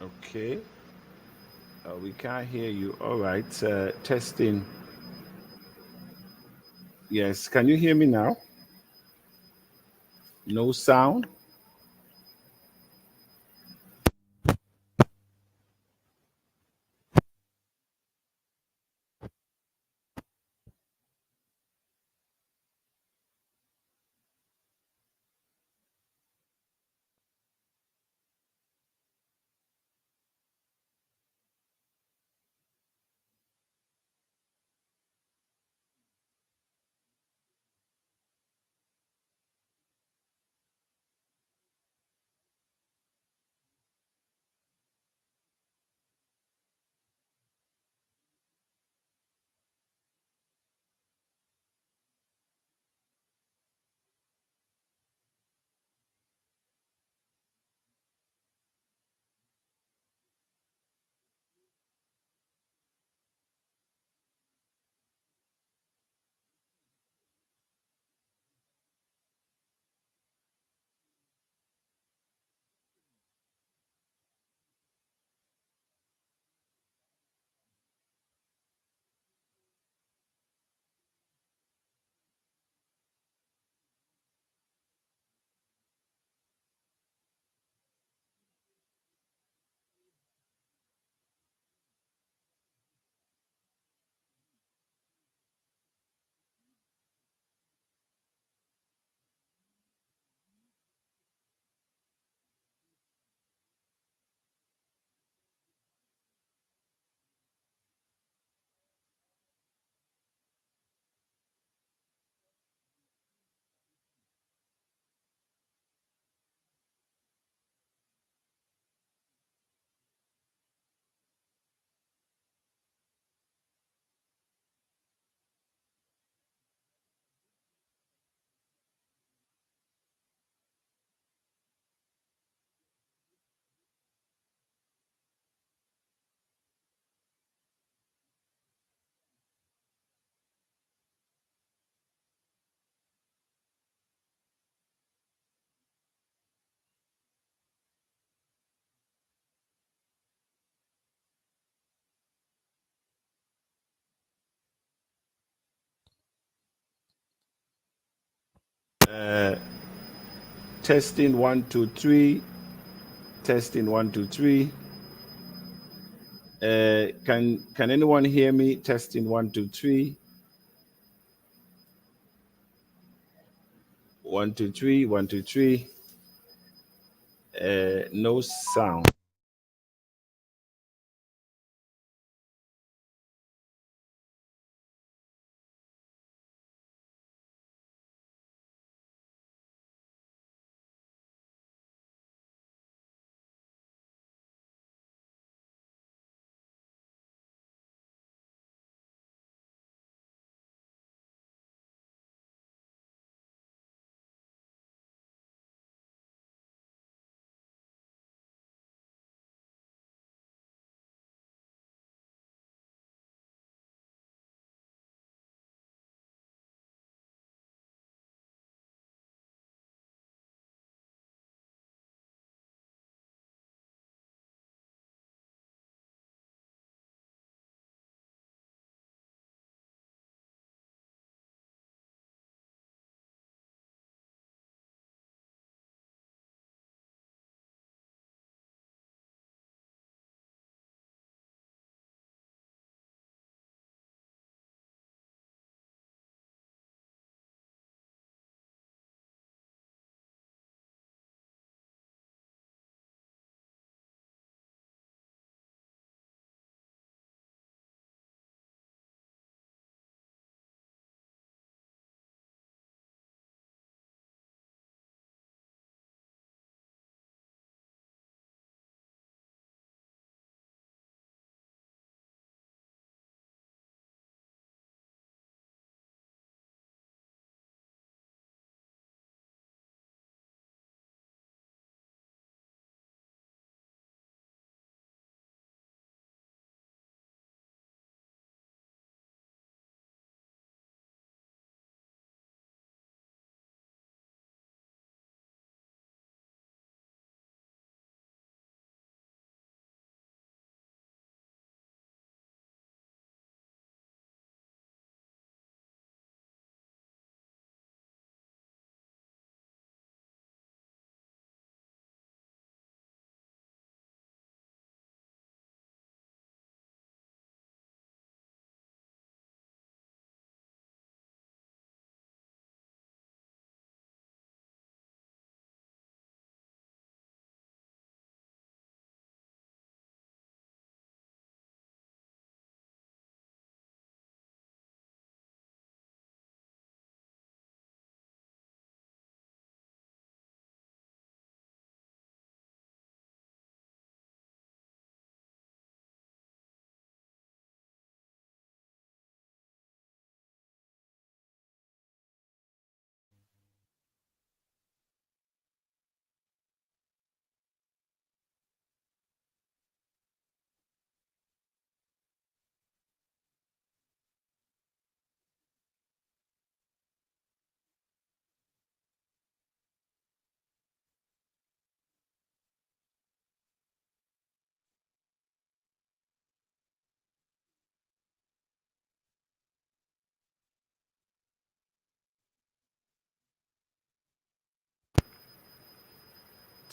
Okay. We can't hear you. All right. Testing. Yes. Can you hear me now? No sound. Uh, Testing 1 2 3. Testing 1 2 3. Can anyone hear me? Testing 1 2 3. 1 2 3. 1 2 3. No sound.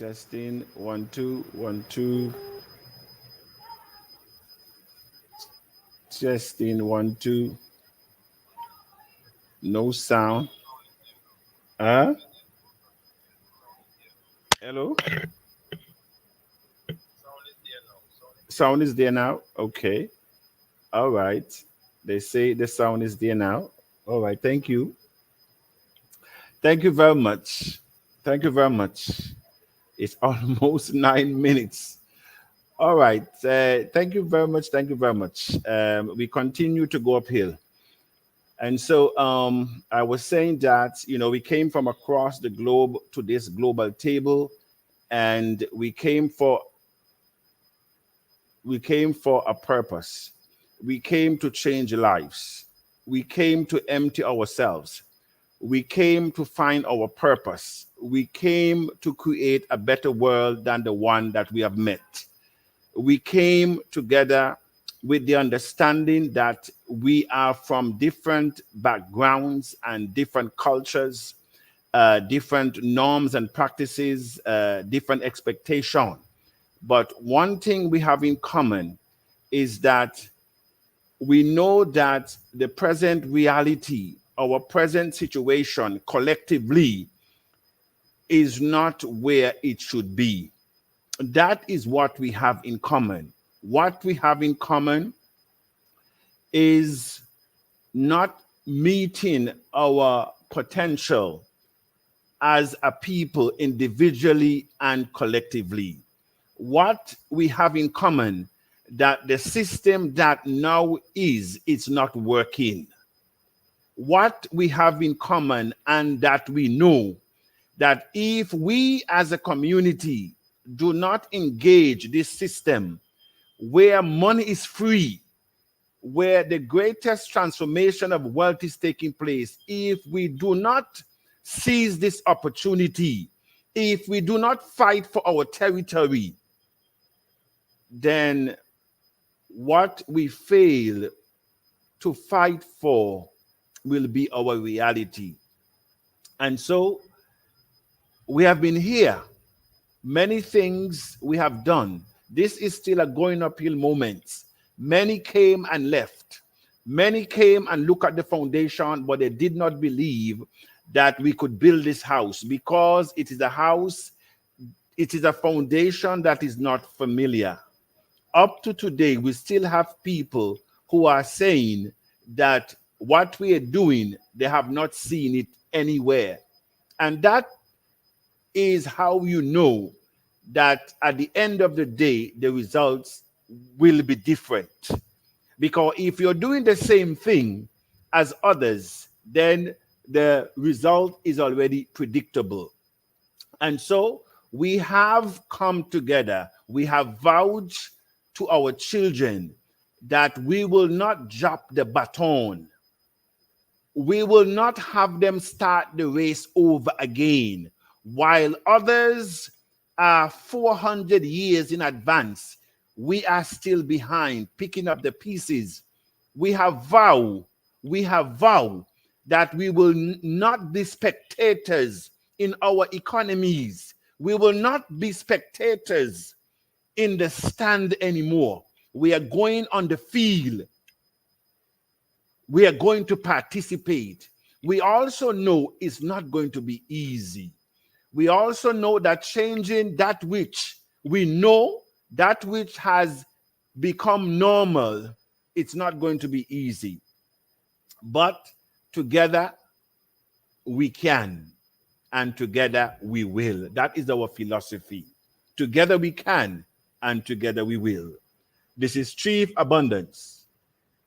Testing 1 2 1 2. Testing 1 2. No sound. Hello. Sound is there now. Okay. All right. They say the sound is there now. All right. Thank you. Thank you very much. Thank you very much. It's almost 9 minutes. All right. Thank you very much. Thank you very much. We continue to go uphill. And so I was saying that, we came from across the globe to this global table, and we came for a purpose. We came to change lives. We came to empty ourselves. We came to find our purpose. We came to create a better world than the one that we have met. We came together with the understanding that we are from different backgrounds and different cultures, different norms and practices, different expectations. But one thing we have in common is that we know that the present reality, our present situation collectively, is not where it should be. That is what we have in common. What we have in common is not meeting our potential as a people individually and collectively. What we have in common, that the system that now it's not working. What we have in common, and that we know that if we as a community do not engage this system where money is free, where the greatest transformation of wealth is taking place, if we do not seize this opportunity, if we do not fight for our territory, then what we fail to fight for will be our reality. And so we have been here. Many things we have done. This is still a going uphill moment. Many came and left. Many came and looked at the foundation, but they did not believe that we could build this house, because it is a house, it is a foundation that is not familiar. Up to today, we still have people who are saying that what we are doing, they have not seen it anywhere. And that is how you know that at the end of the day, the results will be different. Because if you're doing the same thing as others, then the result is already predictable. And so we have come together. We have vowed to our children that we will not drop the baton. We will not have them start the race over again. While others are 400 years in advance, we are still behind, picking up the pieces. We have vowed that we will not be spectators in our economies. We will not be spectators in the stand anymore. We are going on the field. We are going to participate. We also know it's not going to be easy. We also know that changing that which we know, that which has become normal, it's not going to be easy. But together we can, and together we will. That is our philosophy. Together we can, and together we will. This is Chief Abundance.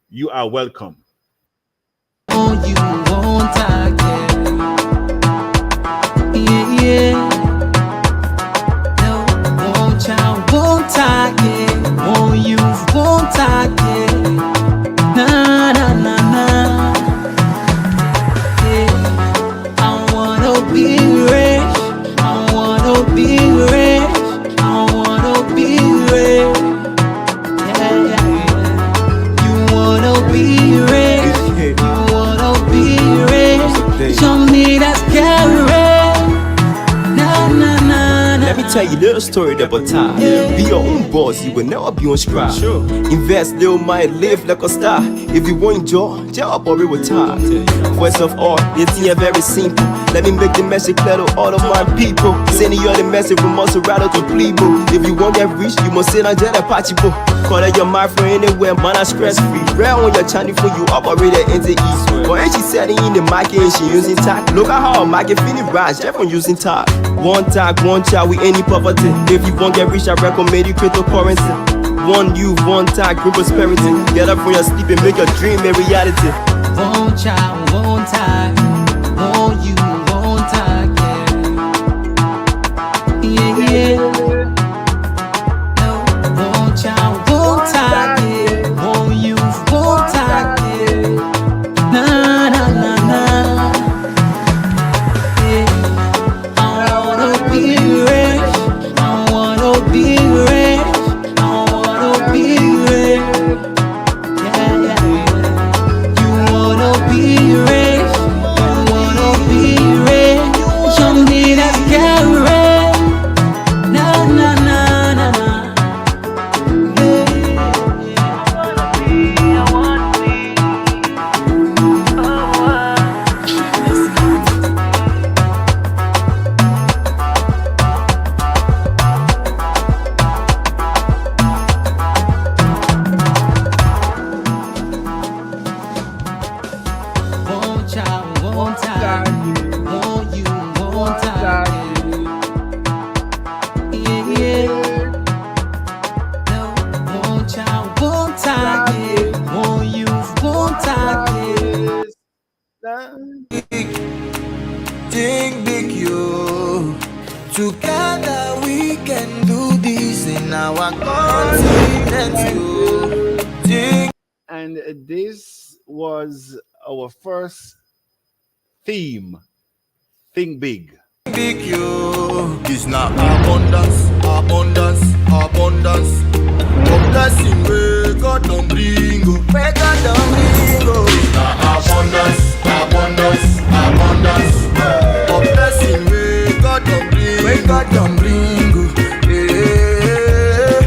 You are welcome. Oh, you won't again. Yeah. No, won't again. Oh, you won't again. Na na na na. Yeah. I wanna be rich. I wanna be rich. I wanna be rich. Yeah, yeah, yeah. You wanna be rich. You wanna be rich. Show me that scary. Na na na na. tell you a little story about time. Be your own boss, you will never be on scrap. Invest, little mind, live like a star. If you want joy, job or retire. First of all, it's here very simple. Let me make the message clear to all of my people. Sending you the message from Maserati to Plebo. If you want get rich, you must sit on Jedi Pachipo. Call it your mind for anywhere, man, I'm stress free. Rare on your channel for you operate into east. But ain't she setting in the market and she using TACC? Look at how market finish rise, just from using TACC. One TACC, one child with any poverty. If you want get rich, I recommend you cryptocurrency. One youth, one TACC, group prosperity. Get up from your sleep and make your dream a reality. One child, one TACC, one you, one TACC, yeah, yeah, yeah. One child, one TACC, yeah. One youth, one TACC, yeah. Na na na na, yeah. I wanna be rich, I wanna be rich, I wanna be rich, yeah, yeah, yeah. You wanna be rich, you wanna be rich. Young niggas get rich. Na na na na na. One child, one time, one you, one time. Yeah, yeah. No, one child, one time, yeah. One youth, one time, yeah. Think big, you. Together we can do this in our continent, you. Think And this was our first theme, Think Big. big, you. It's not abundance, abundance, abundance. A blessing we God don't bring, we God don't bring. It's not abundance, abundance, abundance. A blessing we God don't bring, we God don't bring. Yeah.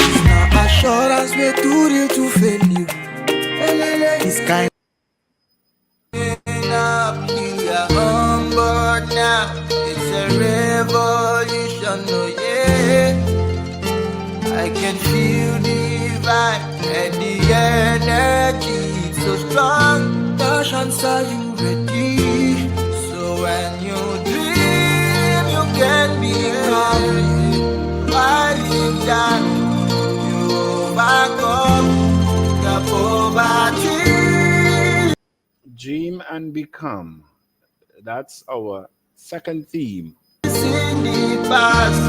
It's not assurance we're too real to fail you. It's kind up here on board now. It's a revolution, oh yeah. I can feel the vibe and the energy. It's so strong. Tacians, are you ready? So when you dream, you can become. Fighting down, you overcome the poverty. Dream and Become. That's our second theme. In the past,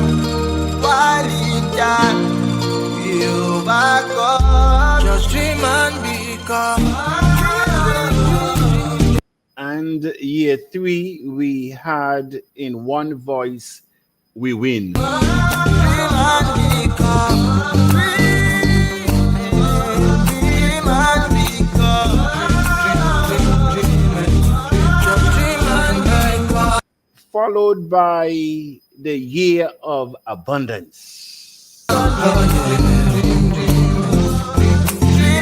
fighting down, you overcome. Just dream and become. And year 3, we had in one voice, We Win. Dream and become. Dream and become. Just dream and become. Followed by the Year of Abundance. Dream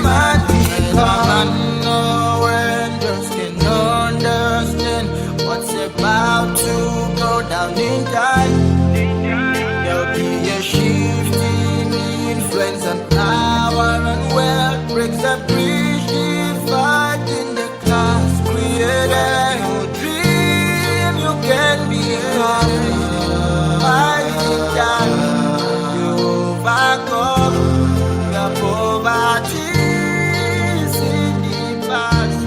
and become. And no one just can understand what's about to go down in time. There'll be a shift in influence and power and wealth. Breaks the bridge, dividing the class. Creating your dream, you can become. Fighting down, you overcome the poverty in the past.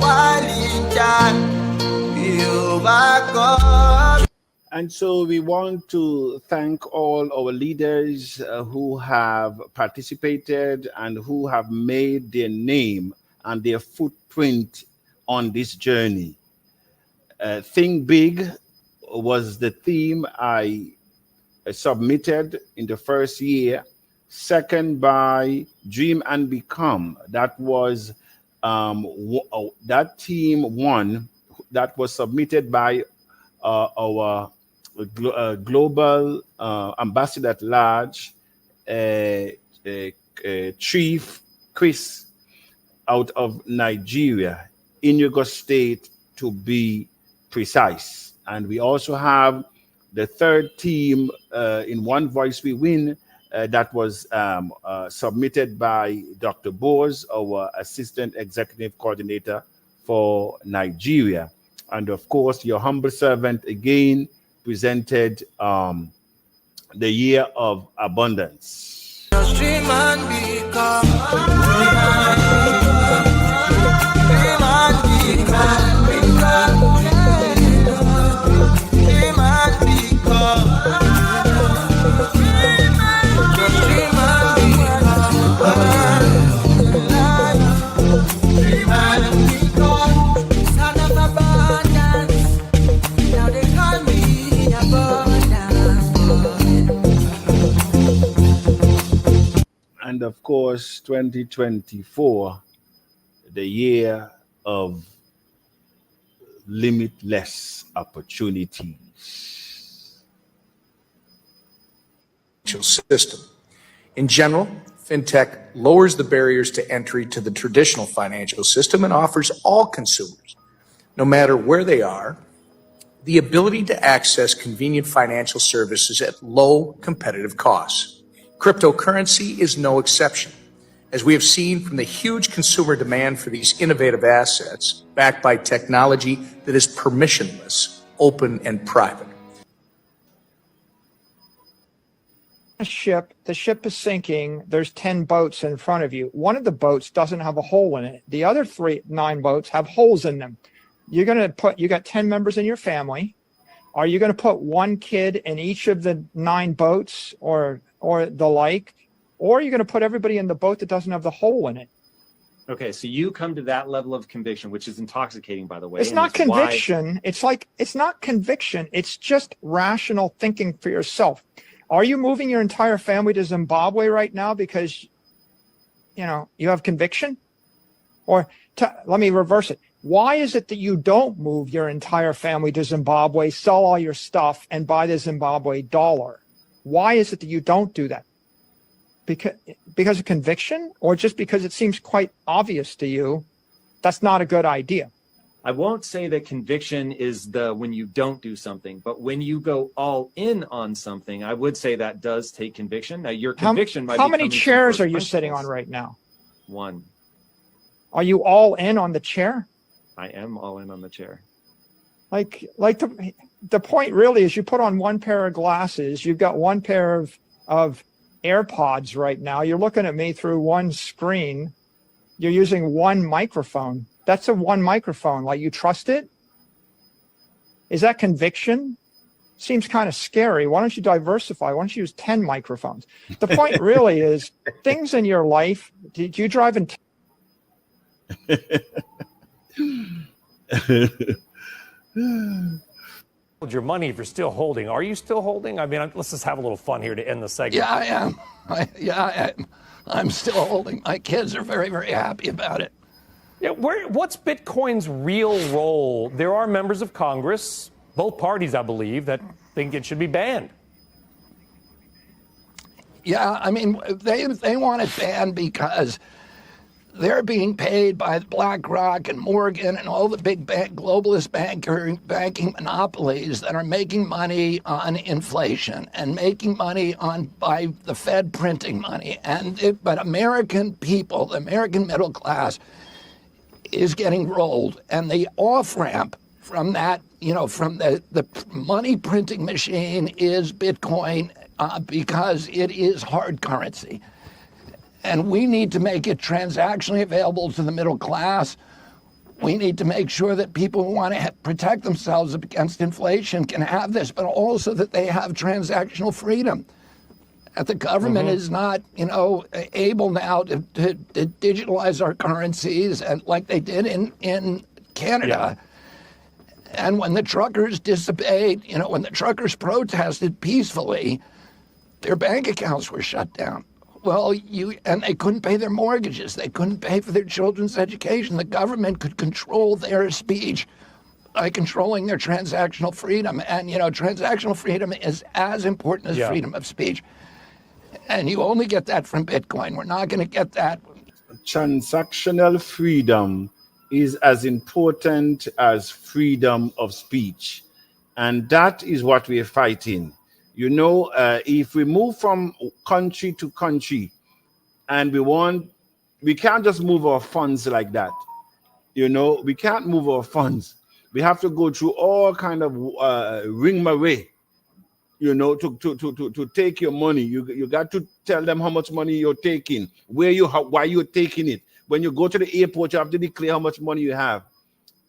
While in time, you overcome. And so we want to thank all our leaders who have participated and who have made their name and their footprint on this journey. Think Big was the theme I submitted in the first year. Second by Dream and Become. That was that team won. That was submitted by our global ambassador at large, Chief Chris, out of Nigeria, Inugu State to be precise. And we also have the third team in One Voice We Win. That was submitted by Dr. Bose, our Assistant Executive Coordinator for Nigeria. And of course, your humble servant again presented the year of abundance. And of course, 2024, the year of limitless opportunities. System. In general, fintech lowers the barriers to entry to the traditional financial system and offers all consumers, no matter where they are, the ability to access convenient financial services at low competitive costs. Cryptocurrency is no exception, as we have seen from the huge consumer demand for these innovative assets backed by technology that is permissionless, open, and private. The ship is sinking. There's 10 boats in front of you. One of the boats doesn't have a hole in it. The other 9 boats have holes in them. You got 10 members in your family. Are you going to put one kid in each of the 9 boats or the like, or are you going to put everybody in the boat that doesn't have the hole in it? Okay, so you come to that level of conviction, which is intoxicating, by the way. It's not conviction. It's not conviction. It's just rational thinking for yourself. Are you moving your entire family to Zimbabwe right now because, you have conviction? Or let me reverse it. Why is it that you don't move your entire family to Zimbabwe, sell all your stuff, and buy the Zimbabwe dollar? Why is it that you don't do that? Because of conviction, or just because it seems quite obvious to you that's not a good idea? I won't say that conviction is when you don't do something, but when you go all in on something, I would say that does take conviction. Now, your conviction might be. How many chairs are you sitting on right now? 1. Are you all in on the chair? I am all in on the chair. Like the point really is you put on one pair of glasses, you've got one pair of AirPods right now. You're looking at me through one screen. You're using one microphone. That's a one microphone. Like, you trust it? Is that conviction? Seems kind of scary. Why don't you diversify? Why don't you use 10 microphones? The point really is things in your life. Did you drive in? Your money if you're still holding. Are you still holding? I mean, let's just have a little fun here to end the segment. Yeah, I am. I'm still holding. My kids are very, very happy about it. Yeah, what's Bitcoin's real role? There are members of Congress, both parties, I believe, that think it should be banned. Yeah, I mean, they want it banned because they're being paid by BlackRock and Morgan and all the big globalist banking monopolies that are making money on inflation and making money by the Fed printing money. But American people, the American middle class, is getting rolled, and the off-ramp from that, from the money printing machine is Bitcoin because it is hard currency. And we need to make it transactionally available to the middle class. We need to make sure that people who want to protect themselves against inflation can have this, but also that they have transactional freedom. That the government is not, able now to digitalize our currencies and like they did in Canada. And when the truckers disobeyed, when the truckers protested peacefully, their bank accounts were shut down. Well, and they couldn't pay their mortgages. They couldn't pay for their children's education. The government could control their speech by controlling their transactional freedom. And, transactional freedom is as important as freedom of speech. And you only get that from Bitcoin. We're not going to get that. Transactional freedom is as important as freedom of speech. And that is what we're fighting. If we move from country to country and we can't just move our funds like that. We can't move our funds. We have to go through all kind of rigmarole, to take your money. You got to tell them how much money you're taking, why you're taking it. When you go to the airport, you have to declare how much money you have.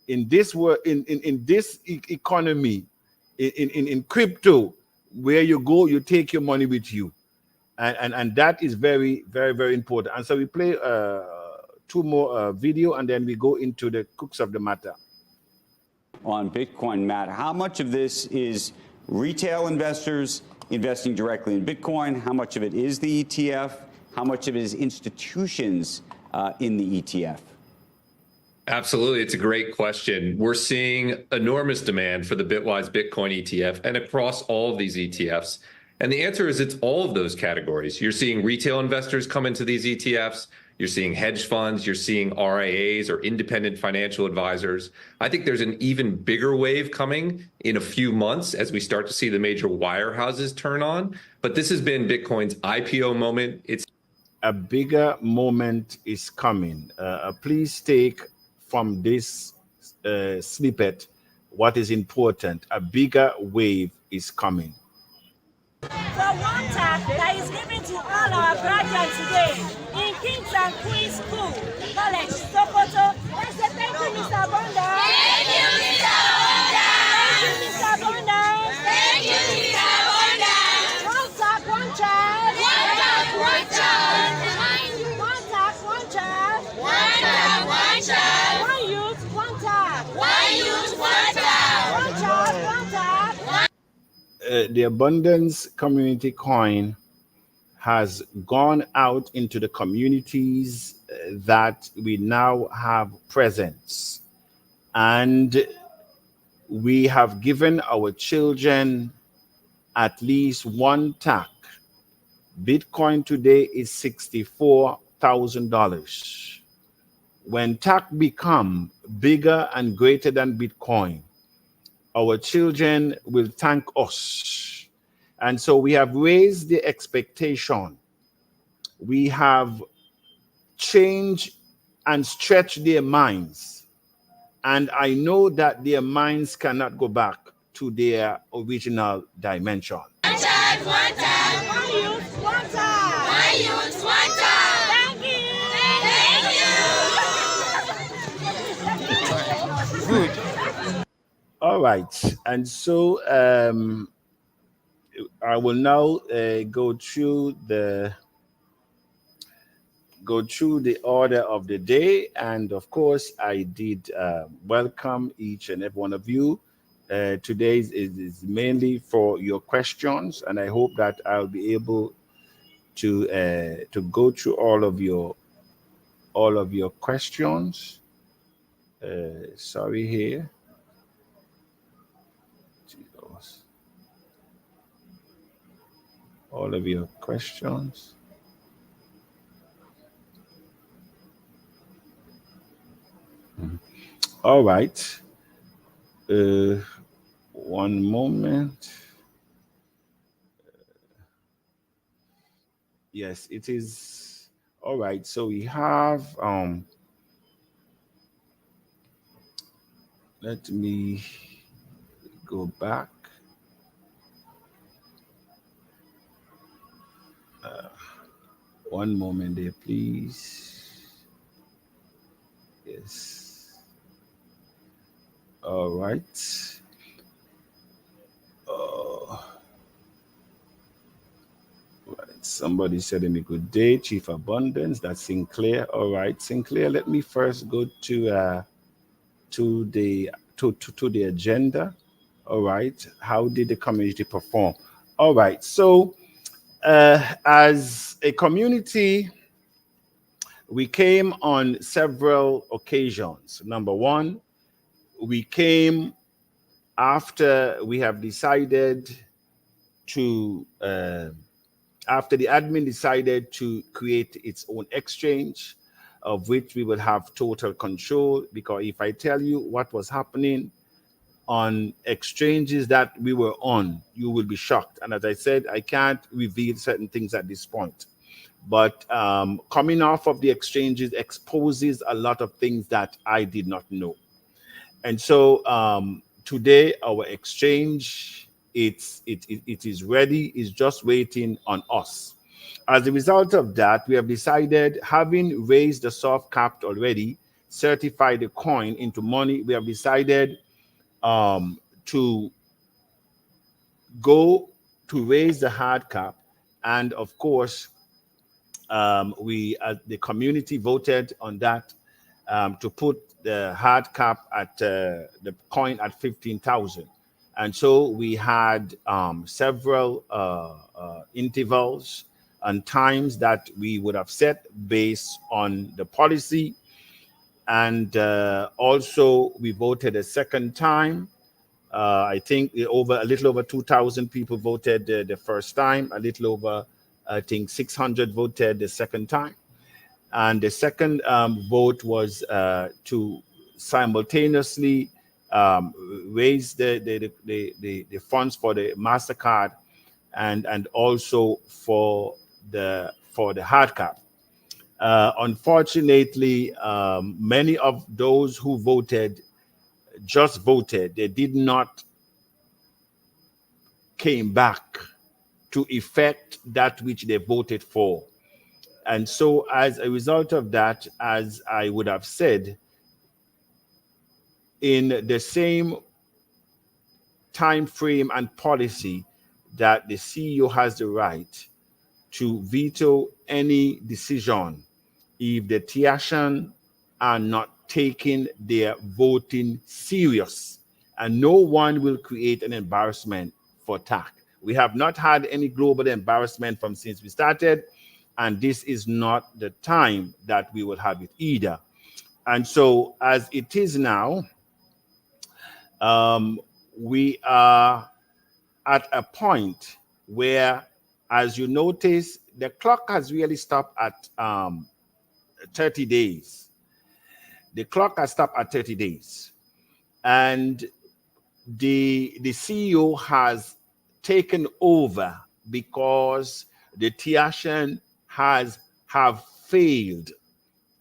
In this world, in this economy, in crypto, where you go, you take your money with you, and that is very, very, very important. And so we play 2 more video, and then we go into the crux of the matter. On Bitcoin, Matt, how much of this is retail investors investing directly in Bitcoin? How much of it is the ETF? How much of it is institutions in the ETF? Absolutely. It's a great question. We're seeing enormous demand for the Bitwise Bitcoin ETF and across all of these ETFs. And the answer is it's all of those categories. You're seeing retail investors come into these ETFs. You're seeing hedge funds. You're seeing RIAs or independent financial advisors. I think there's an even bigger wave coming in a few months as we start to see the major wirehouses turn on. But this has been Bitcoin's IPO moment. It's a bigger moment is coming. Please take from this snippet what is important. A bigger wave is coming. For one TACC that is given to all our graduates today in Kings and Queens School, College, Sokoto. Let's say thank you, Mr. Abundance. Thank you, Mr. Abundance. Thank you, Mr. Abundance. One TACC, one child. One TACC, one child. One TACC, one child. One TACC, one child. One youth, one TACC. One youth, one TACC. One child, one TACC. The Abundance Community Coin has gone out into the communities that we now have presence. And we have given our children at least one TACC. Bitcoin today is $64,000. When TACC become bigger and greater than Bitcoin, our children will thank us. And so we have raised the expectation. We have changed and stretched their minds. And I know that their minds cannot go back to their original dimension. One child, one time. One youth, one time. One youth, one time. Thank you. Good. All right. And so I will now go through the order of the day. And of course, I did welcome each and every one of you. Today is mainly for your questions, and I hope that I'll be able to go through all of your questions. Sorry here. All of your questions. All right. One moment. Yes, it is. All right. So we have, let me go back. One moment there, please. Yes. All right. Somebody said in a good day, Chief Abundance. That's Sinclair. All right, Sinclair. Let me first go to to the agenda. All right. How did the community perform? All right. So as a community, we came on several occasions. Number one, we came after we have decided to, after the admin decided to create its own exchange, of which we will have total control, because if I tell you what was happening on exchanges that we were on, you will be shocked. And as I said, I can't reveal certain things at this point. But coming off of the exchanges exposes a lot of things that I did not know. And so today, our exchange, it is ready, it's just waiting on us. As a result of that, we have decided, having raised the soft cap already, certify the coin into money, we have decided to go to raise the hard cap. And of course, the community voted on that to put the hard cap at the coin at 15,000. And so we had several intervals and times that we would have set based on the policy. And also we voted a second time. I think a little over 2,000 people voted the first time, a little over, I think 600 voted the second time. And the second vote was to simultaneously raise the funds for the MasterCard and also for the hard cap. Unfortunately, many of those who voted just voted. They did not came back to effect that which they voted for. And so as a result of that, as I would have said, in the same time frame and policy that the CEO has the right to veto any decision if the Tacians are not taking their voting serious, and no one will create an embarrassment for TACC. We have not had any global embarrassment from since we started, and this is not the time that we will have it either. And so as it is now, we are at a point where, as you notice, the clock has really stopped at 30 days. The clock has stopped at 30 days. And the CEO has taken over because the Tacians have failed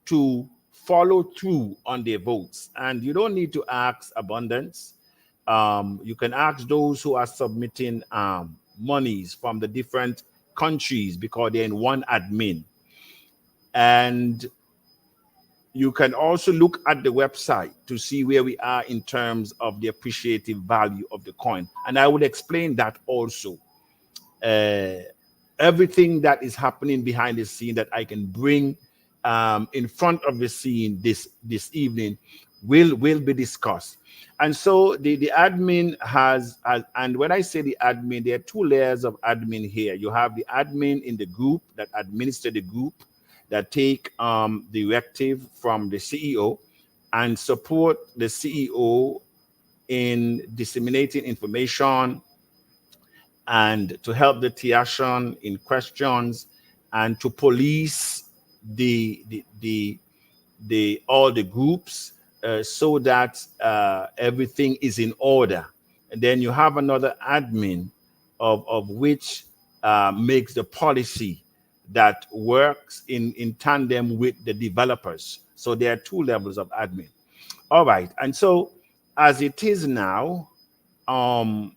to follow through on their votes. And you don't need to ask Abundance. You can ask those who are submitting monies from the different countries because they're in one admin. And you can also look at the website to see where we are in terms of the appreciative value of the coin. And I would explain that also. Everything that is happening behind the scene that I can bring in front of the scene this evening will be discussed. And so the admin has, and when I say the admin, there are two layers of admin here. You have the admin in the group that administer the group, that take directive from the CEO and support the CEO in disseminating information and to help the Tacian in questions and to police all the groups so that everything is in order. And then you have another admin of which makes the policy that works in tandem with the developers. So there are two levels of admin. All right, and so as it is now, and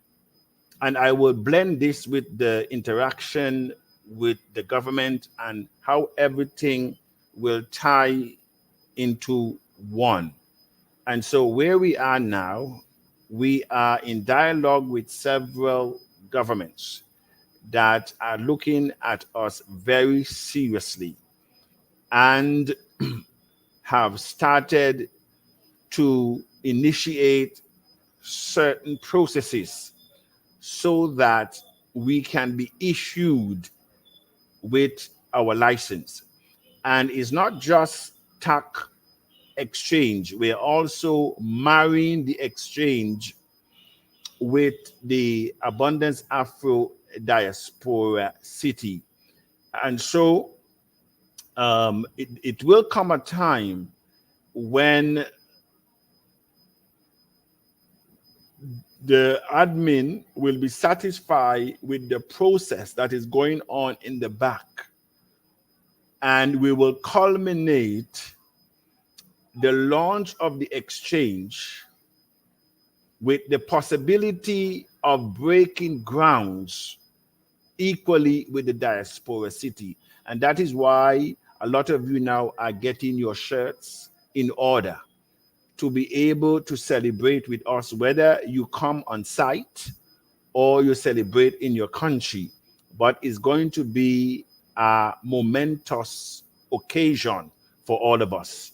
I will blend this with the interaction with the government and how everything will tie into one. And so where we are now, we are in dialogue with several governments that are looking at us very seriously and have started to initiate certain processes so that we can be issued with our license. And it's not just TACC Exchange. We're also marrying the exchange with the Abundance Afro-Diasporan City. And so it will come a time when the admin will be satisfied with the process that is going on in the back, and we will culminate the launch of the exchange with the possibility of breaking grounds equally with the Diaspora City. And that is why a lot of you now are getting your shirts in order to be able to celebrate with us, whether you come on site or you celebrate in your country. But it's going to be a momentous occasion for all of us.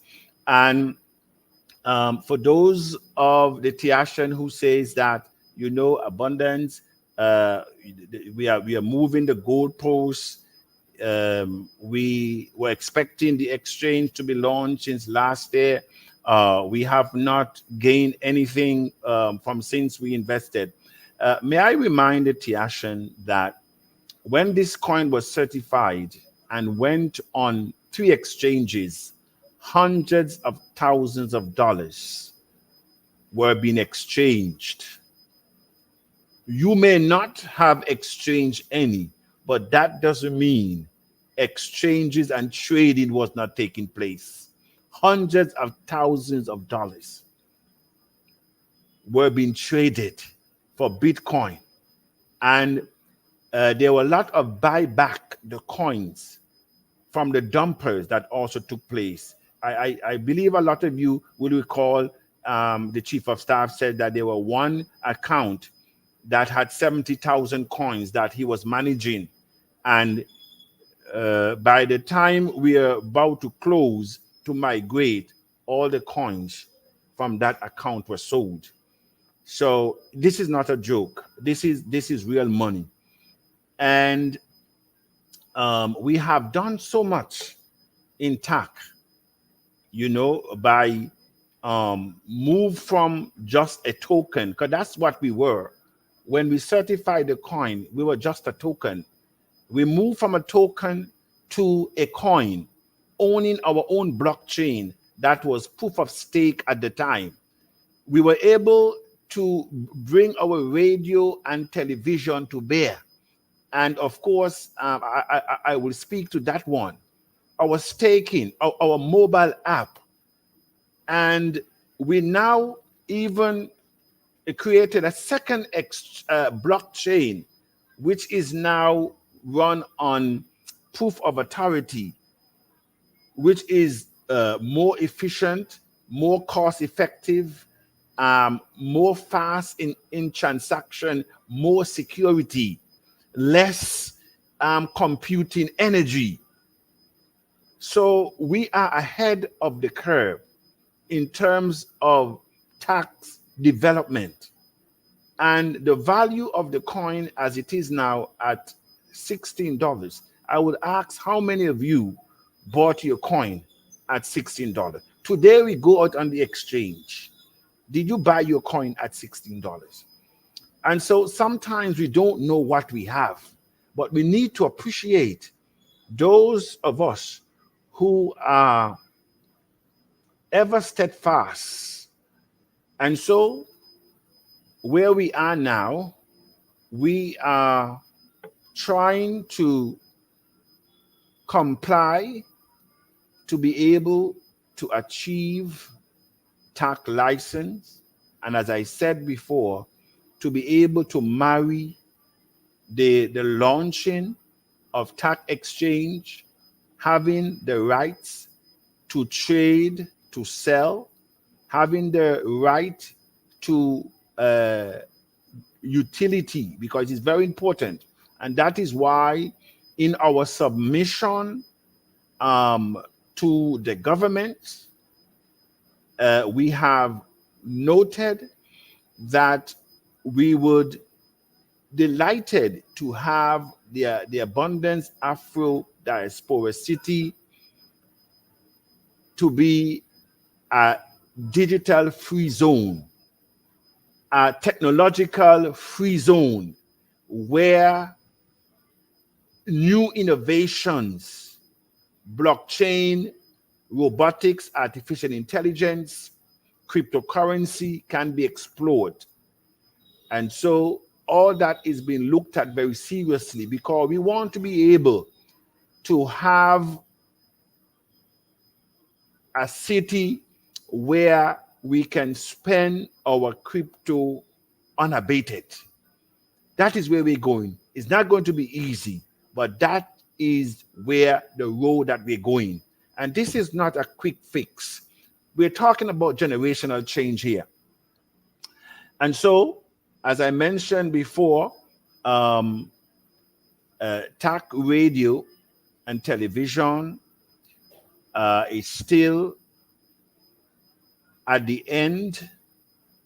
And for those of the Tacians who says that, you know, Abundance, we are moving the goalposts. We were expecting the exchange to be launched since last year. We have not gained anything from since we invested. May I remind the Tacian that when this coin was certified and went on 3 exchanges, hundreds of thousands of dollars were being exchanged. You may not have exchanged any, but that doesn't mean exchanges and trading was not taking place. Hundreds of thousands of dollars were being traded for Bitcoin. And there were a lot of buyback the coins from the dumpers that also took place. I believe a lot of you will recall the chief of staff said that there were one account that had 70,000 coins that he was managing. And by the time we are about to close to migrate, all the coins from that account were sold. So this is not a joke. This is real money. And we have done so much in TACC, you know, by move from just a token, because that's what we were. When we certified the coin, we were just a token. We moved from a token to a coin, owning our own blockchain that was proof of stake at the time. We were able to bring our radio and television to bear. And of course, I will speak to that one. Our staking, our mobile app. And we now even created a second blockchain, which is now run on proof of authority, which is more efficient, more cost effective, more fast in transaction, more security, less computing energy. So we are ahead of the curve in terms of tax development. And the value of the coin as it is now at $16, I would ask how many of you bought your coin at $16? Today we go out on the exchange. Did you buy your coin at $16? And so sometimes we don't know what we have, but we need to appreciate those of us who are ever steadfast. And so where we are now, we are trying to comply to be able to achieve TACC license. And as I said before, to be able to marry the launching of TACC Exchange, having the rights to trade, to sell, having the right to utility, because it's very important. And that is why in our submission to the government, we have noted that we would delighted to have the Abundance Afro-Diasporan City to be a digital free zone, a technological free zone where new innovations, blockchain, robotics, artificial intelligence, cryptocurrency can be explored. And so all that is being looked at very seriously, because we want to be able to have a city where we can spend our crypto unabated. That is where we're going. It's not going to be easy, but that is where the road that we're going. And this is not a quick fix. We're talking about generational change here. And so, as I mentioned before, TACC radio and television is still at the end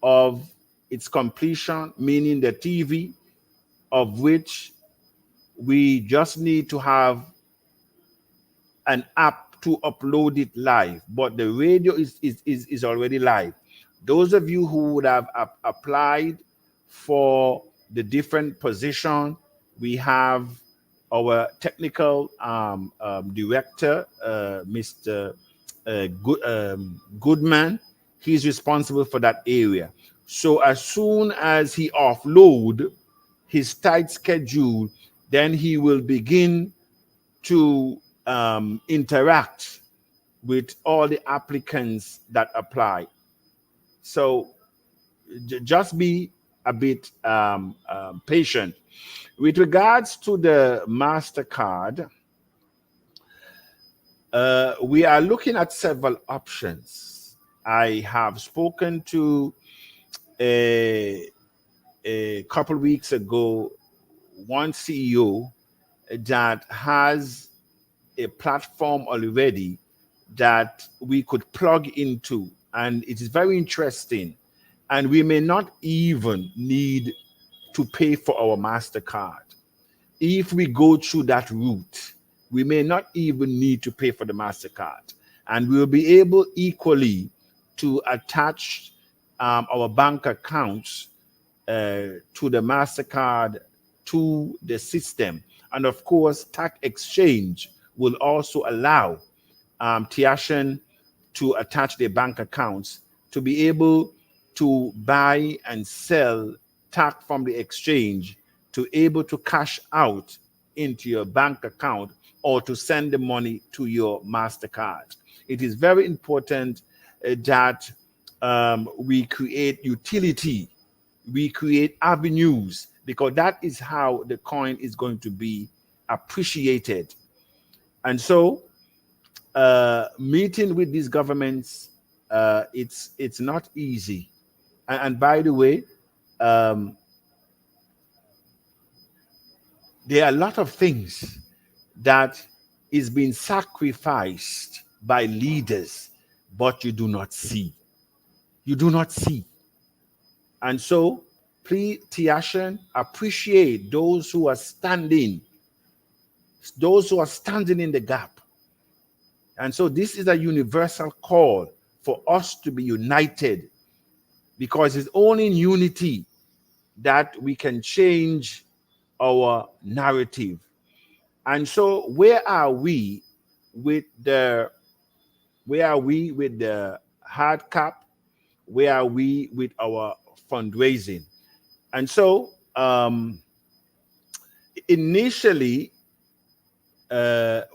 of its completion, meaning the TV, of which we just need to have an app to upload it live, but the radio is already live. Those of you who would have applied for the different position, we have our technical director, Mr. Goodman. He's responsible for that area. So as soon as he offload his tight schedule, then he will begin to interact with all the applicants that apply. So just be a bit patient. With regards to the MasterCard, we are looking at several options. I have spoken to a couple weeks ago one CEO that has a platform already that we could plug into, and it is very interesting. And we may not even need to pay for our MasterCard. If we go through that route, we may not even need to pay for the MasterCard. And we'll be able equally to attach our bank accounts to the MasterCard to the system. And of course, TACC Exchange will also allow Tacians to attach their bank accounts to be able to buy and sell TACC from the exchange, to able to cash out into your bank account or to send the money to your MasterCard. It is very important that we create utility, we create avenues, because that is how the coin is going to be appreciated. And so meeting with these governments, it's not easy. And by the way, there are a lot of things that is being sacrificed by leaders, but you do not see. You do not see. And so, please, Tacians, appreciate those who are standing in the gap. And so this is a universal call for us to be united, because it's only in unity that we can change our narrative. And so where are we with the hard cap? Where are we with our fundraising? And so initially,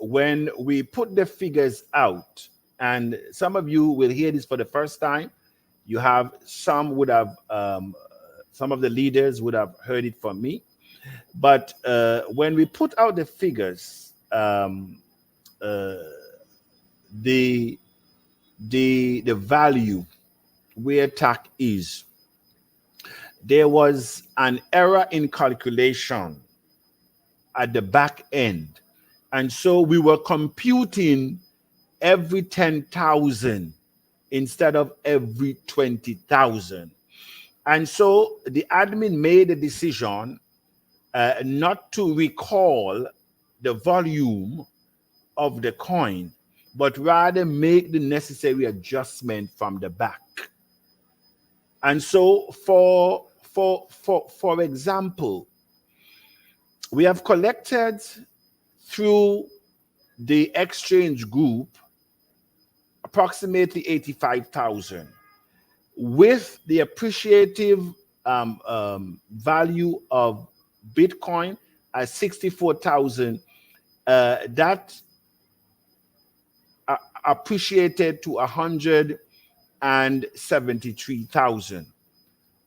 when we put the figures out, and some of you will hear this for the first time, you have some would have some of the leaders would have heard it from me, but when we put out the figures, the value where TACC is, there was an error in calculation at the back end. And so we were computing every 10,000 instead of every 20,000. And so the admin made a decision not to recall the volume of the coin, but rather make the necessary adjustment from the back. And so for example, we have collected through the exchange group approximately 85,000. With the appreciative value of Bitcoin at 64,000, that appreciated to 173,000.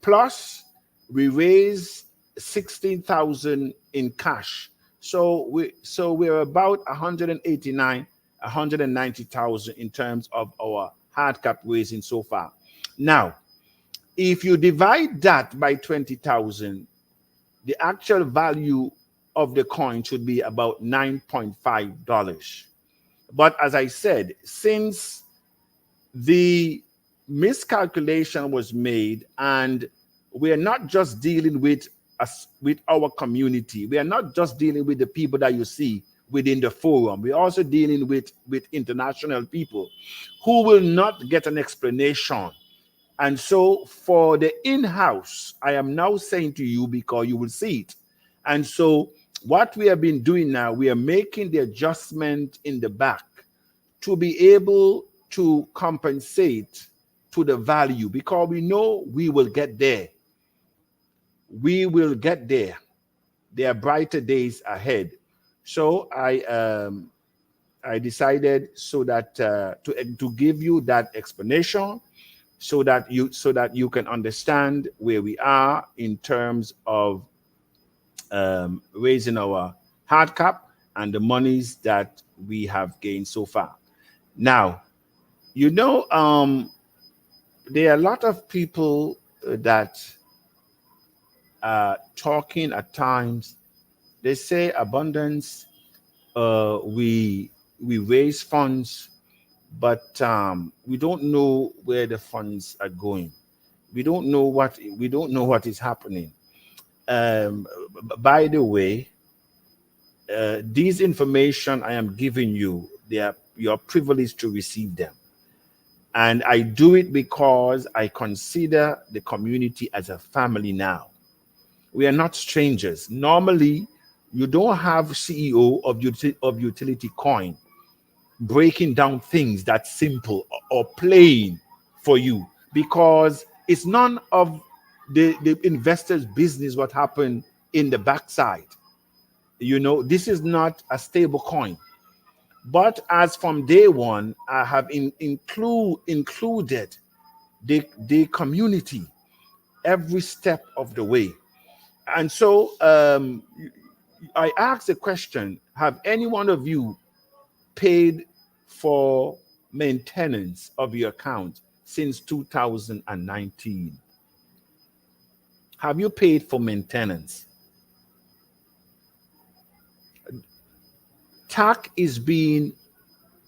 Plus, we raised 16,000 in cash. So we're about 190,000 in terms of our hard cap raising so far. Now, if you divide that by 20,000, the actual value of the coin should be about $9.5. But as I said, since the miscalculation was made, and we are not just dealing with us, with our community, we are not just dealing with the people that you see within the forum, we're also dealing with international people who will not get an explanation. And so for the in-house, I am now saying to you, because you will see it. And so what we have been doing now, we are making the adjustment in the back to be able to compensate to the value, because we know we will get there. We will get there. There are brighter days ahead. So I decided so that to give you that explanation, so that you can understand where we are in terms of raising our hard cap and the monies that we have gained so far. Now, you know, there are a lot of people that are talking at times. They say, Abundance, we raise funds, but we don't know where the funds are going. We don't know what is happening. By the way, these information I am giving you, you're privileged to receive them. And I do it because I consider the community as a family now. We are not strangers. Normally, you don't have CEO of Utility Coin breaking down things that simple or plain for you, because it's none of the investors' business what happened in the backside. You know, this is not a stable coin. But as from day one, I have included the community every step of the way. And so I asked the question, have any one of you paid for maintenance of your account since 2019? Have you paid for maintenance? TACC is being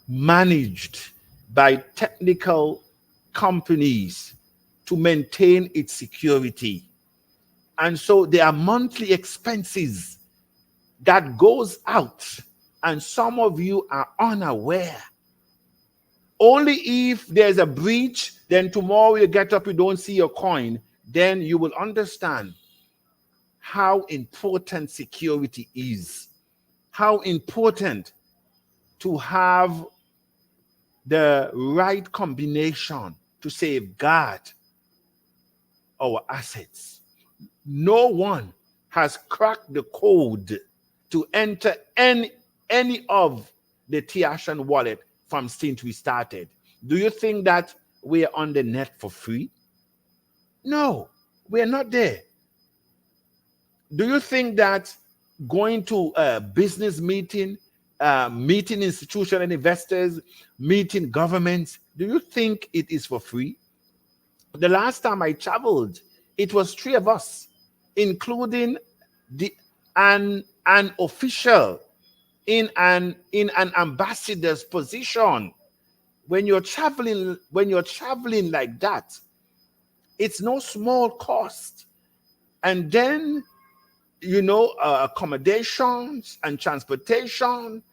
managed by technical companies to maintain its security. And so there are monthly expenses that goes out, and some of you are unaware. Only if there's a breach, then tomorrow you get up, you don't see your coin, then you will understand how important security is, how important to have the right combination to safeguard our assets. No one has cracked the code to enter any of the Tacian wallet from since we started. Do you think that we are on the net for free? No, we are not there. Do you think that going to a business meeting, meeting institutional investors, meeting governments, do you think it is for free? The last time I traveled, it was 3 of us, including an official in an ambassador's position. When you're traveling like that, It's no small cost. And then, accommodations and transportation.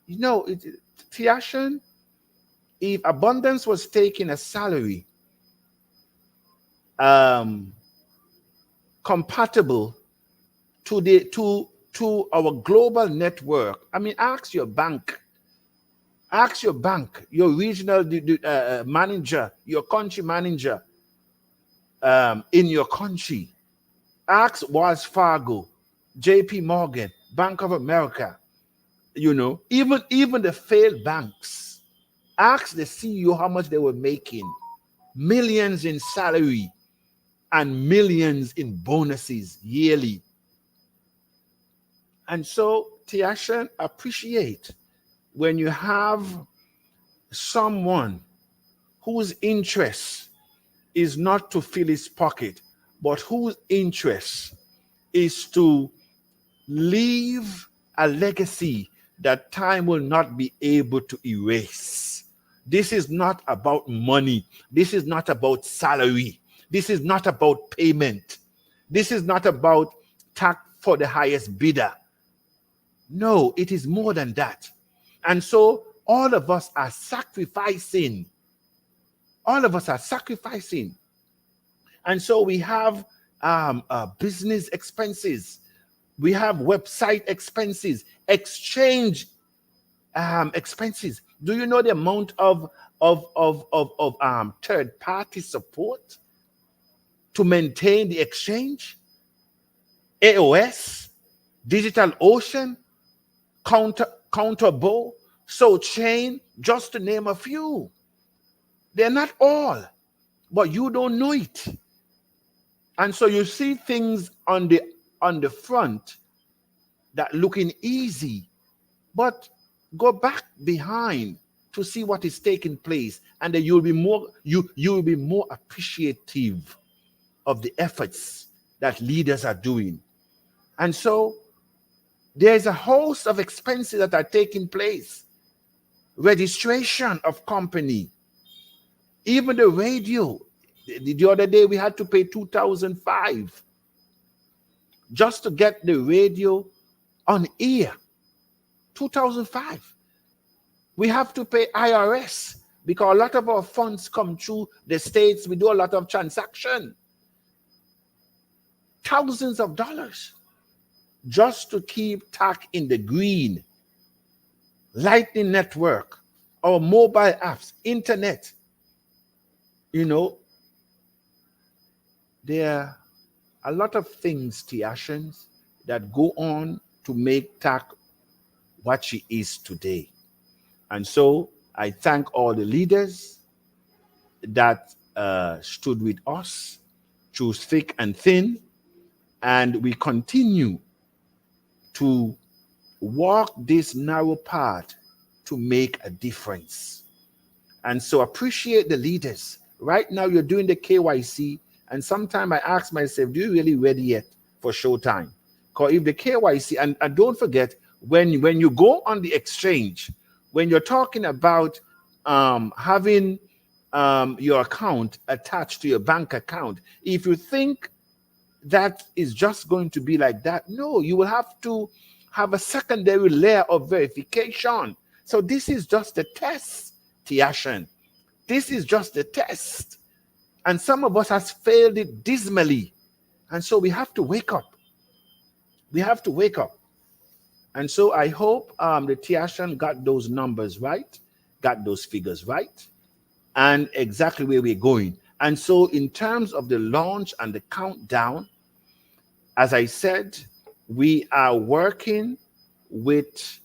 Tiashan, if Abundance was taking a salary compatible to our global network, I mean, ask your bank, your regional manager, your country manager in your country. Ask Wells Fargo, JP Morgan, Bank of America, even the failed banks. Ask the CEO how much they were making. Millions in salary and millions in bonuses yearly. And so, Tiashan, appreciate when you have someone whose interest is not to fill his pocket, but whose interest is to leave a legacy that time will not be able to erase. This is not about money. This is not about salary. This is not about payment. This is not about tax for the highest bidder. No, it is more than that. And so all of us are sacrificing. All of us are sacrificing. And so we have business expenses. We have website expenses, exchange expenses. Do you know the amount of third-party support to maintain the exchange? AOS, Digital Ocean, Counterbow, Soul Chain, just to name a few. They're not all, but you don't know it. And so you see things on the front that looking easy, but go back behind to see what is taking place, and then you'll be more appreciative of the efforts that leaders are doing. And so there's a host of expenses that are taking place. Registration of company, even the radio. The other day we had to pay $2,500 just to get the radio on air. $2,500. We have to pay IRS because a lot of our funds come through the states. We do a lot of transaction. Thousands of dollars just to keep TACC in the green. Lightning Network, our mobile apps, internet. There are a lot of things, Tiashans, that go on to make TACC what she is today. And so I thank all the leaders that stood with us through thick and thin, and we continue to walk this narrow path to make a difference. And so appreciate the leaders. Right now you're doing the KYC, and sometimes I ask myself, do you really ready yet for showtime? Because if the KYC, and don't forget, when you go on the exchange, when you're talking about having your account attached to your bank account, if you think that is just going to be like that, no, you will have to have a secondary layer of verification. So this is just a test, Tiashan. This is just a test. And some of us has failed it dismally. And so we have to wake up. We have to wake up. And so I hope the Tiashan got those numbers right, got those figures right, and exactly where we're going. And so in terms of the launch and the countdown, as I said, we are working with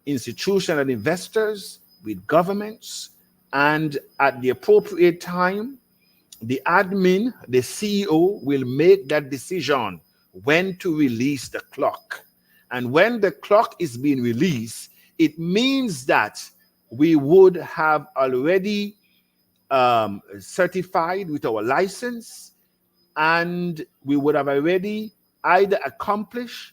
institutional investors, with governments, and at the appropriate time, the admin, the CEO, will make that decision when to release the clock. And when the clock is being released, it means that we would have already certified with our license, and we would have already either accomplished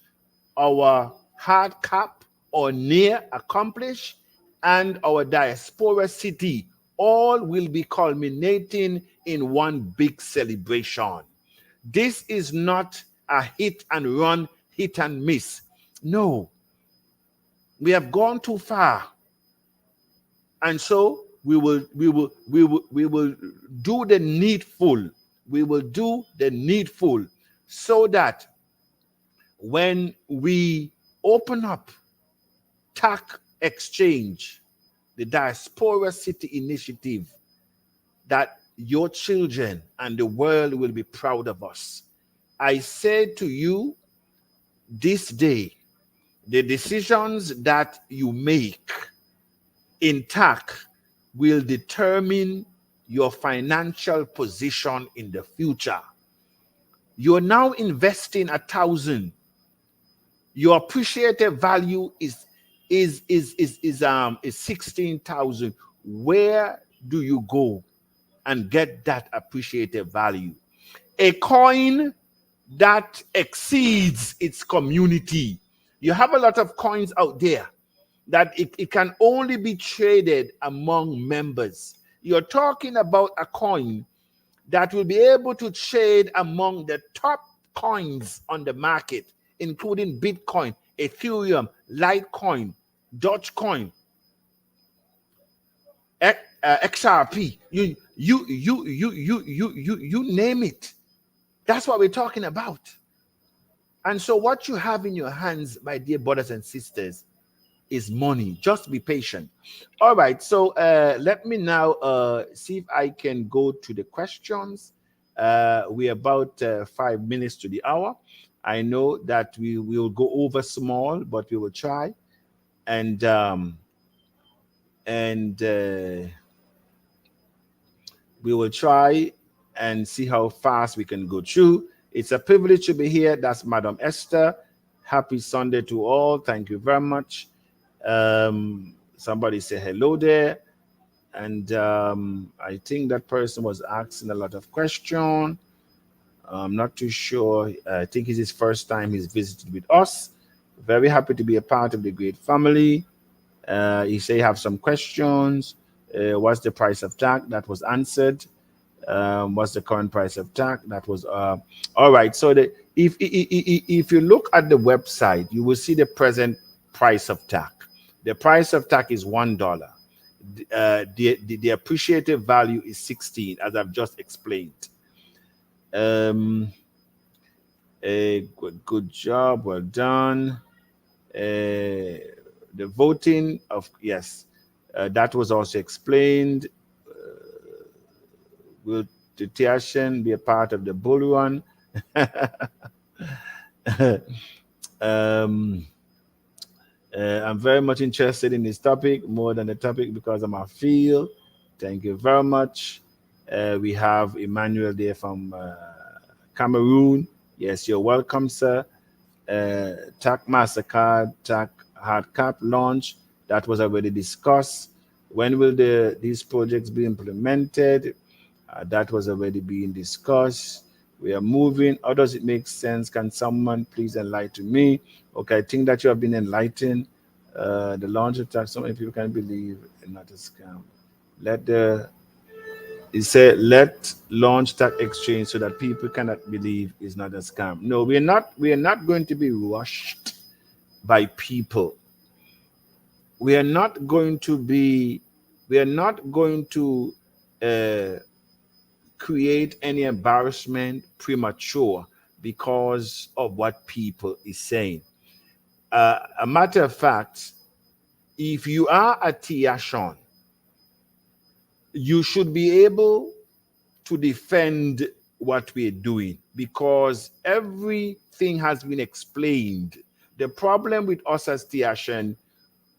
our hard cap or near accomplished, and our Diaspora City all will be culminating in one big celebration. This is not a hit and run, hit and miss. No, we have gone too far. And so we will do the needful. We will do the needful so that when we open up TACC Exchange, the Diaspora City initiative, that your children and the world will be proud of us. I say to you this day, the decisions that you make in TACC will determine your financial position in the future. You're now investing 1,000. Your appreciated value is 16,000. Where do you go and get that appreciated value? A coin that exceeds its community. You have a lot of coins out there that it can only be traded among members. You're talking about a coin that will be able to trade among the top coins on the market, including Bitcoin, Ethereum, Litecoin, Dogecoin, XRP. You name it. That's what we're talking about. And so what you have in your hands, my dear brothers and sisters, is money. Just be patient. All right, so let me now see if I can go to the questions. We're about 5 minutes to the hour. I know that we will go over small, but we will try. And we will try and see how fast we can go through. It's a privilege to be here. That's Madam Esther. Happy Sunday to all. Thank you very much. Somebody say hello there. And I think that person was asking a lot of questions. I'm not too sure. I think it's his first time he's visited with us. Very happy to be a part of the great family. He say have some questions. What's the price of TACC? That was answered. What's the current price of TACC? That was all right. So if you look at the website, you will see the present price of TACC. The price of TACC is $1. The appreciated value is 16, as I've just explained. A good job, well done. The voting of yes, that was also explained. Will the Tacian be a part of the bull run? I'm very much interested in this topic, more than the topic, because I'm a field. Thank you very much. We have Emmanuel there from Cameroon. Yes, you're welcome, sir. TACC MasterCard, TACC hard cap launch, that was already discussed. When will these projects be implemented? That was already being discussed. We are moving. How does it make sense? Can someone please enlighten me? Okay, I think that you have been enlightened. The launch of TACC, so many people can believe it's not a scam. It said, let launch TACC Exchange so that people cannot believe it's not a scam. No, we are not going to be rushed by people. We are not going to create any embarrassment premature because of what people is saying. A matter of fact, if you are a Tacian, you should be able to defend what we're doing because everything has been explained. The problem with us as Tacian,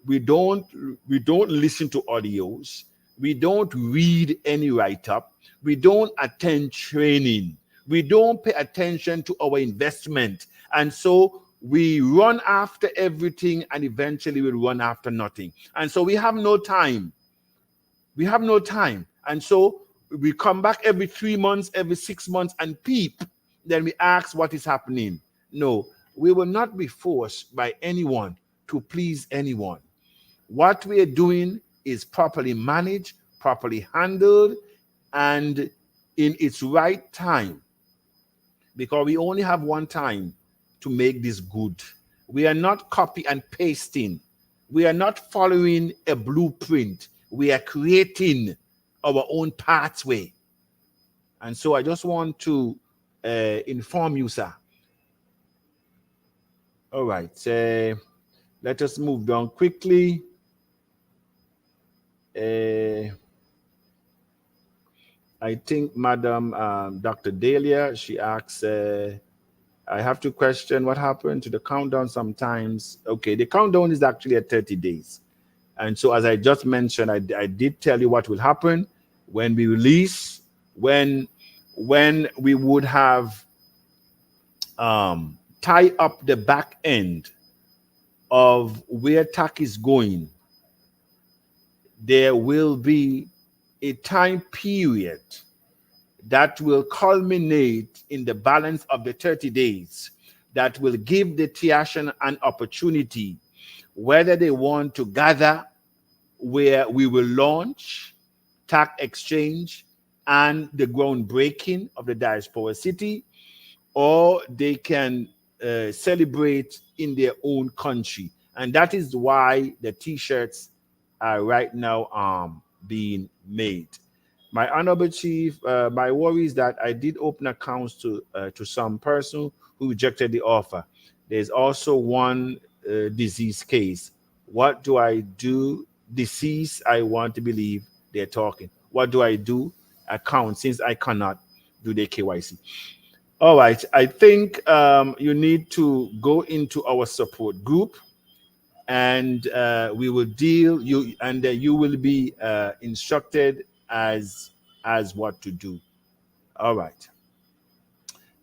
we don't listen to audios, we don't read any write-up, we don't attend training, we don't pay attention to our investment, and so we run after everything and eventually we'll run after nothing. And so we have no time. We have no time. And so we come back every 3 months, every 6 months and peep. Then we ask what is happening. No, we will not be forced by anyone to please anyone. What we are doing is properly managed, properly handled, and in its right time, because we only have one time to make this good. We are not copy and pasting. We are not following a blueprint. We are creating our own pathway. And so I just want to inform you, sir. All right. Let us move down quickly. I think Madam Dr. Dahlia, she asks, I have to question what happened to the countdown sometimes. Okay, the countdown is actually at 30 days. And so as I just mentioned, I did tell you what will happen when we release, when we would have tie up the back end of where TACC is going. There will be a time period that will culminate in the balance of the 30 days that will give the Tacian an opportunity, whether they want to gather where we will launch TACC Exchange and the groundbreaking of the Diaspora City, or they can celebrate in their own country. And that is why the t-shirts are right now being made. My honorable chief, my worry is that I did open accounts to some person who rejected the offer. There's also one disease case. What do I do? Disease, I want to believe they're talking. What do I do? Account, since I cannot do the KYC. All right, I think you need to go into our support group, and we will deal you, and you will be instructed as what to do. All right.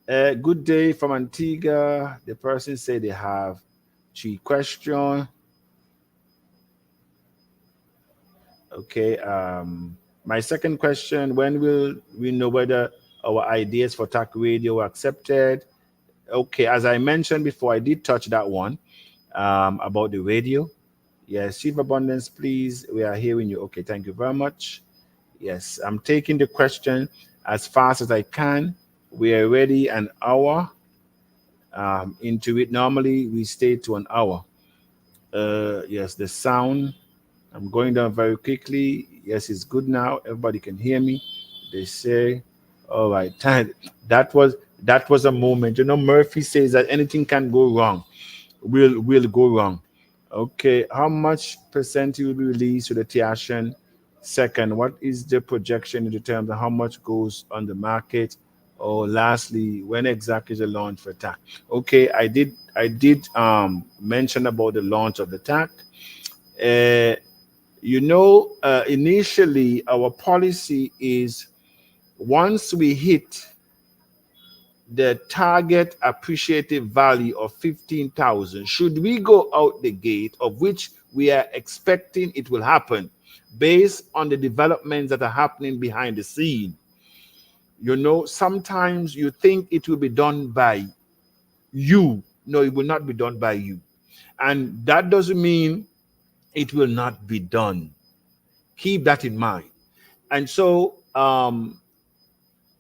Good day from Antigua. The person said they have 3 questions. Okay. My second question: when will we know whether our ideas for TACC Radio were accepted? Okay, as I mentioned before, I did touch that one about the radio. Yes, Chief Abundance, please. We are hearing you. Okay, thank you very much. Yes, I'm taking the question as fast as I can. We are already an hour into it. Normally, we stay to an hour. Yes, the sound. I'm going down very quickly. Yes, it's good now. Everybody can hear me. They say, all right. That was a moment. You know, Murphy says that anything can go wrong. Will go wrong. Okay, how much percent will be released to the Tacian? Second, what is the projection in terms of how much goes on the market? Or lastly, when exactly is the launch for TACC? Okay, I did mention about the launch of the TACC. You know, initially our policy is once we hit the target appreciative value of 15,000, should we go out the gate, of which we are expecting it will happen based on the developments that are happening behind the scene. You know, sometimes you think it will be done by you. No, it will not be done by you. And that doesn't mean it will not be done. Keep that in mind. And so,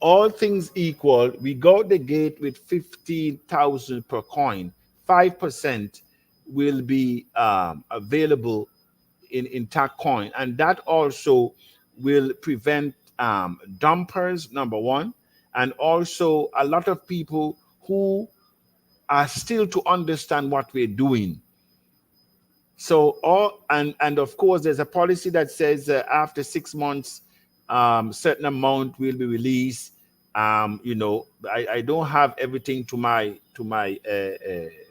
all things equal, we go out the gate with 15,000 per coin. 5% will be available in TACC coin, and that also will prevent dumpers, number one, and also a lot of people who are still to understand what we're doing. So and of course there's a policy that says after 6 months certain amount will be released. You know, I don't have everything to my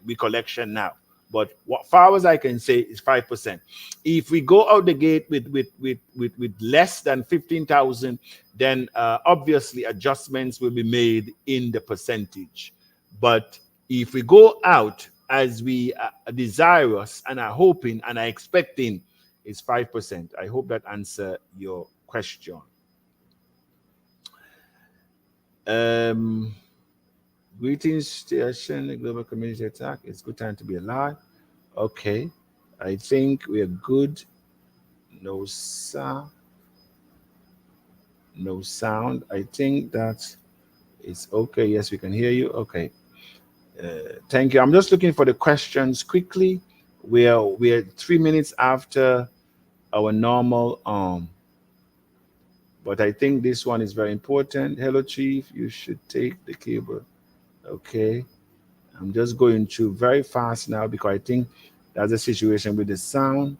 recollection now, but what far as I can say is 5%. If we go out the gate with less than 15,000, then obviously adjustments will be made in the percentage. But if we go out as we are desirous and are hoping and are expecting, is 5%. I hope that answers your question. Greetings, station, global community attack. It's good time to be alive. Okay, I think we are good. No, sir. No sound. I think that it's okay. Yes, we can hear you. Okay. Thank you. I'm just looking for the questions quickly. We're 3 minutes after our normal but I think this one is very important. Hello, Chief. You should take the cable. Okay. I'm just going through very fast now because I think that's a situation with the sound.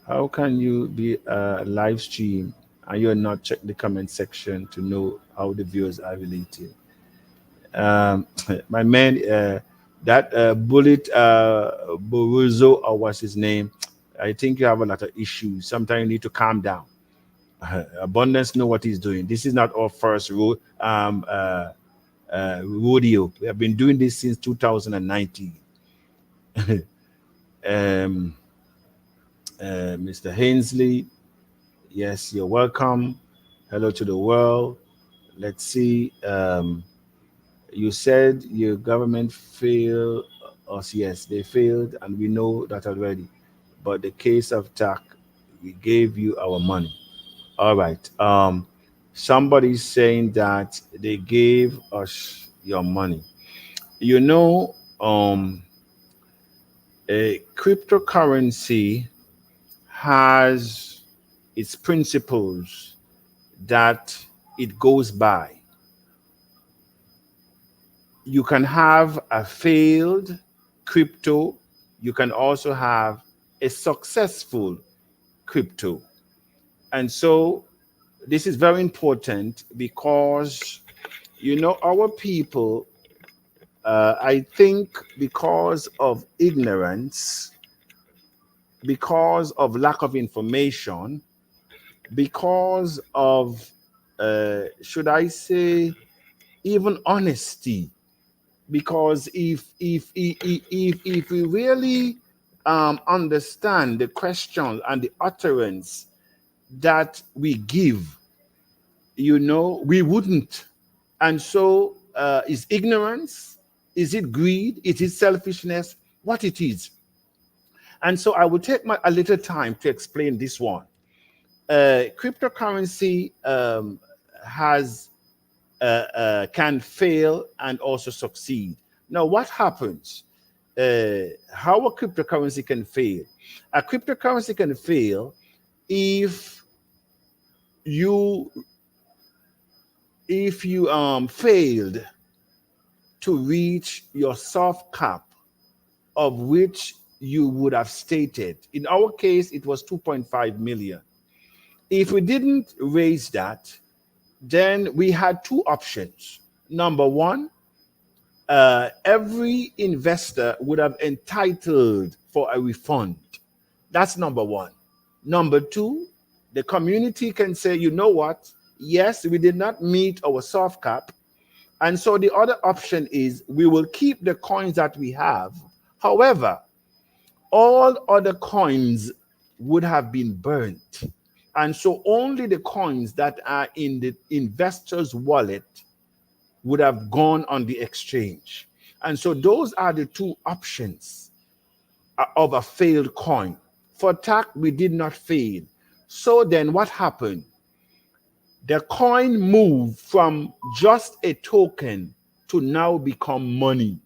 How can you be a live stream and you're not check the comment section to know how the viewers are related? My man, that Bullet Boruzo, or what's his name? I think you have a lot of issues. Sometimes you need to calm down. Abundance know what he's doing. This is not our first rodeo. We have been doing this since 2019. Mr. Hensley, yes, you're welcome. Hello to the world. Let's see. You said your government failed us. Yes, they failed, and we know that already. But the case of TACC, we gave you our money. All right. Somebody's saying that they gave us your money. You know, a cryptocurrency has its principles that it goes by. You can have a failed crypto. You can also have a successful crypto. And so this is very important because, you know, our people, I think because of ignorance, because of lack of information, because of, should I say, even honesty, because if we really understand the question and the utterance that we give, you know, we wouldn't. And so is ignorance, is it greed, is it selfishness, what it is. And so I will take a little time to explain this one. Cryptocurrency can fail and also succeed. Now, what happens? How a cryptocurrency can fail? A cryptocurrency can fail if you failed to reach your soft cap of which you would have stated. In our case, it was 2.5 million. If we didn't raise that, then we had two options. Number one, every investor would have entitled for a refund. That's number one. Number two, the community can say, you know what? Yes, we did not meet our soft cap. And so the other option is we will keep the coins that we have. However, all other coins would have been burnt. And so only the coins that are in the investor's wallet would have gone on the exchange. And so those are the two options of a failed coin. For TACC, we did not fail. So then what happened? The coin moved from just a token to now become money.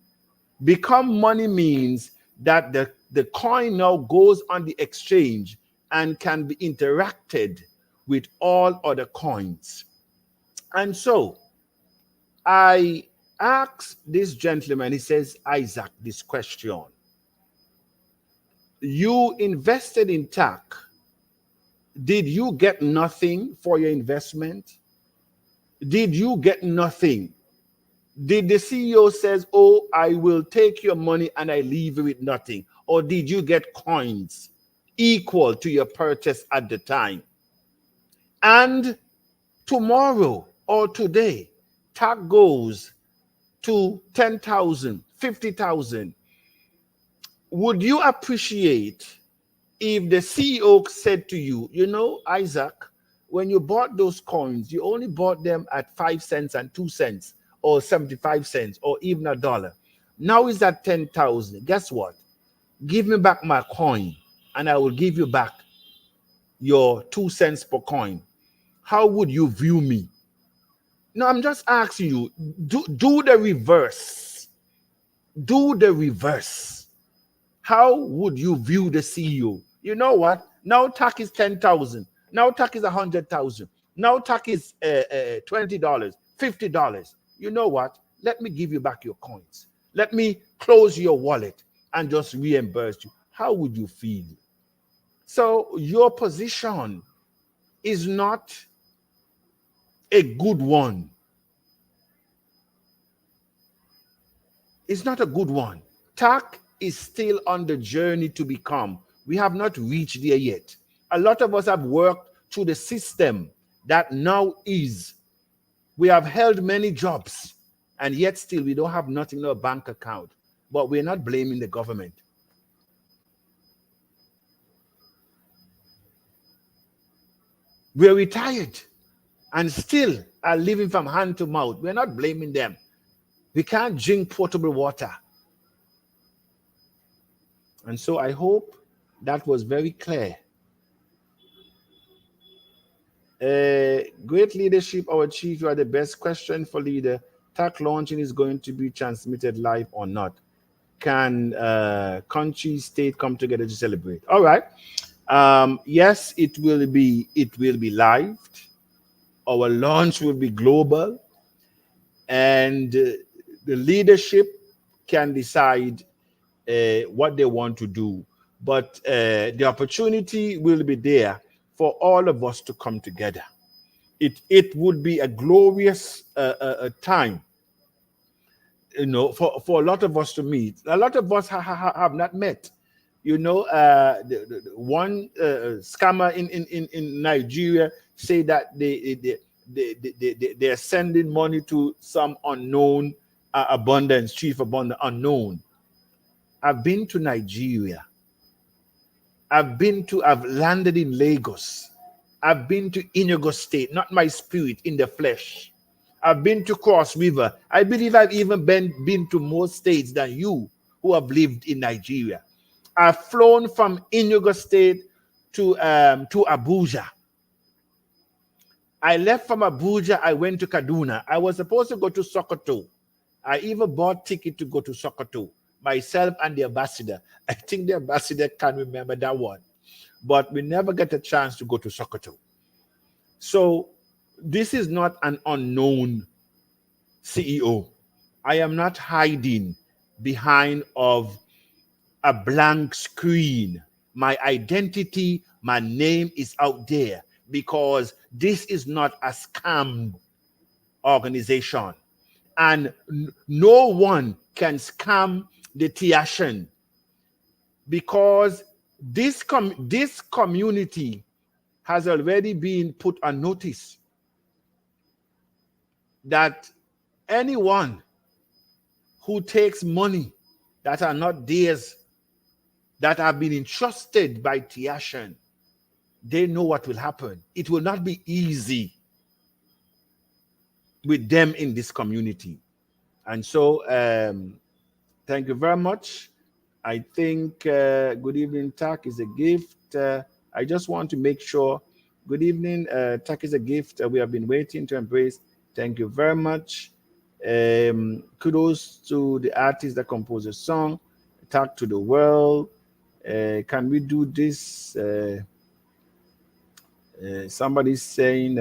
Become money means that the coin now goes on the exchange and can be interacted with all other coins. And so I asked this gentleman, he says, Isaac, this question. You invested in TACC. Did you get nothing for your investment? Did you get nothing? Did the CEO says, oh, I will take your money and I leave you with nothing? Or did you get coins equal to your purchase at the time? And tomorrow or today, TACC goes to 10,000, 50,000. Would you appreciate if the CEO said to you, you know, Isaac, when you bought those coins, you only bought them at 5 cents and 2 cents or 75 cents or even $1. Now it's at 10,000. Guess what? Give me back my coin and I will give you back your 2 cents per coin, how would you view me? No, I'm just asking you, do the reverse. Do the reverse. How would you view the CEO? You know what? Now TACC is 10,000. Now TACC is 100,000. Now TACC is $20, $50. You know what? Let me give you back your coins. Let me close your wallet and just reimburse you. How would you feel? So your position is not a good one. It's not a good one. TACC is still on the journey to become. We have not reached there yet. A lot of us have worked through the system that now is. We have held many jobs, and yet still we don't have nothing in our bank account. But we're not blaming the government. We're retired and still are living from hand to mouth. We're not blaming them. We can't drink potable water. And so I hope that was very clear. Great leadership, our chief. You are the best. Question for leader. TACC launching is going to be transmitted live or not? Can country, state come together to celebrate? All right. Yes, it will be live. Our launch will be global, and the leadership can decide what they want to do. But the opportunity will be there for all of us to come together. It would be a glorious time, you know, for a lot of us to meet. A lot of us have not met. You know, one scammer in Nigeria say that they're sending money to some unknown Abundance, Chief Abundance, unknown. I've been to Nigeria. I've landed in Lagos. I've been to Enugu State, not my spirit, in the flesh. I've been to Cross River. I believe I've even been to more states than you who have lived in Nigeria. I've flown from Enugu State to Abuja. I left from Abuja, I went to Kaduna. I was supposed to go to Sokoto. I even bought ticket to go to Sokoto, myself and the ambassador. I think the ambassador can remember that one. But we never get a chance to go to Sokoto. So this is not an unknown CEO. I am not hiding behind of a blank screen. My identity, my name is out there because this is not a scam organization. And no one can scam the Tacian because this community has already been put on notice that anyone who takes money that are not theirs, that have been entrusted by Tacian, they know what will happen. It will not be easy with them in this community. And so thank you very much. I think good evening, TACC is a gift. I just want to make sure. Good evening, TACC is a gift we have been waiting to embrace. Thank you very much. Kudos to the artist that composed the song. TACC to the world. Can we do this? Somebody's saying,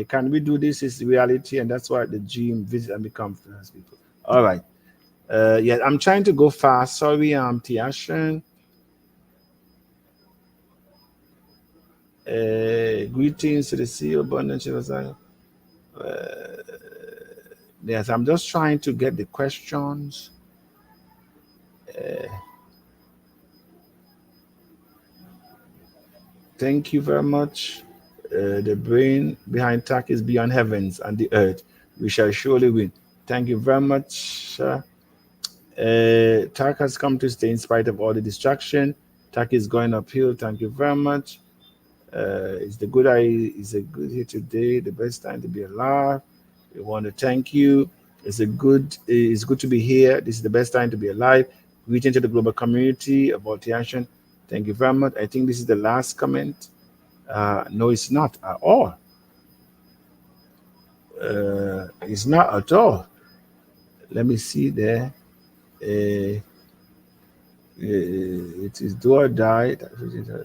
can we do this? Is reality, and that's why the gym visit and become famous people. All right. Yeah, I'm trying to go fast. Sorry, I'm Tacian. Greetings to the CEO, Abundance. Yes, I'm just trying to get the questions. Thank you very much. The brain behind TACC is beyond heavens and the earth. We shall surely win. Thank you very much. TACC has come to stay in spite of all the distraction. TACC is going uphill. Thank you very much. It's a good here today. The best time to be alive. We want to thank you. It's good to be here. This is the best time to be alive. Reaching to the global community about Tacian. Thank you very much. I think this is the last comment. No, it's not at all. It's not at all. Let me see there. It is do or die.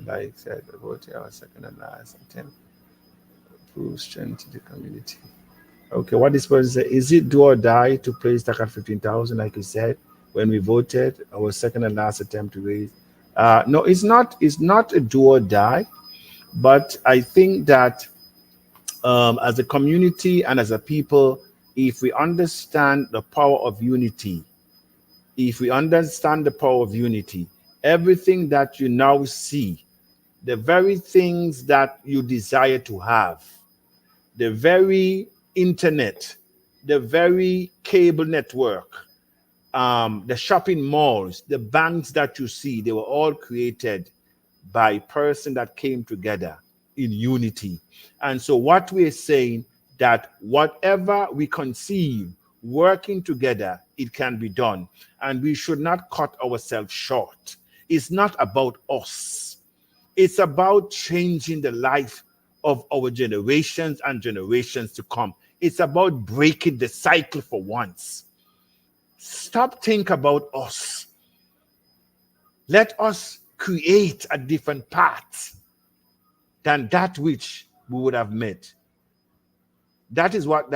Like said, about our second and last attempt. Prove strength to the community. Okay, what this person said, is it do or die to place TACC at 15,000, like you said, when we voted, our second and last attempt to raise? No, it's not a do or die, but I think that as a community and as a people, if we understand the power of unity, everything that you now see, the very things that you desire to have, the very internet, the very cable network, the shopping malls, the banks that you see, they were all created by person that came together in unity. And so what we're saying, that whatever we conceive working together, it can be done. And we should not cut ourselves short. It's not about us. It's about changing the life of our generations and generations to come. It's about breaking the cycle for once. Stop thinking about us. Let us create a different path than that which we would have met. That is what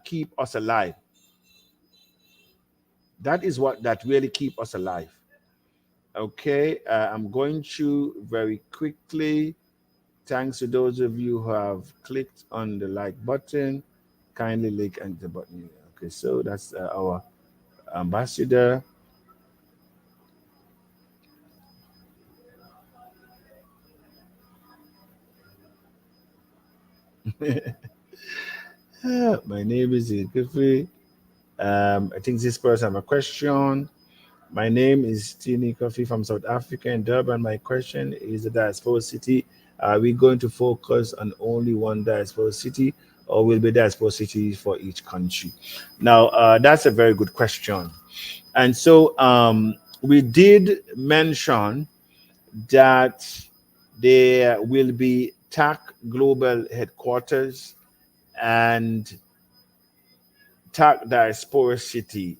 keep us alive. That is what really keep us alive. Okay, I'm going to very quickly. Thanks to those of you who have clicked on the like button. Kindly click on the button. Okay, so that's our ambassador. My name is Kofi. I think this person have a question. My name is Tini Kofi from South Africa in Durban. My question is the Diaspora City. Are we going to focus on only one Diaspora City, or will be Diaspora cities for each country? Now, that's a very good question. And so we did mention that there will be TACC Global Headquarters and TACC Diaspora City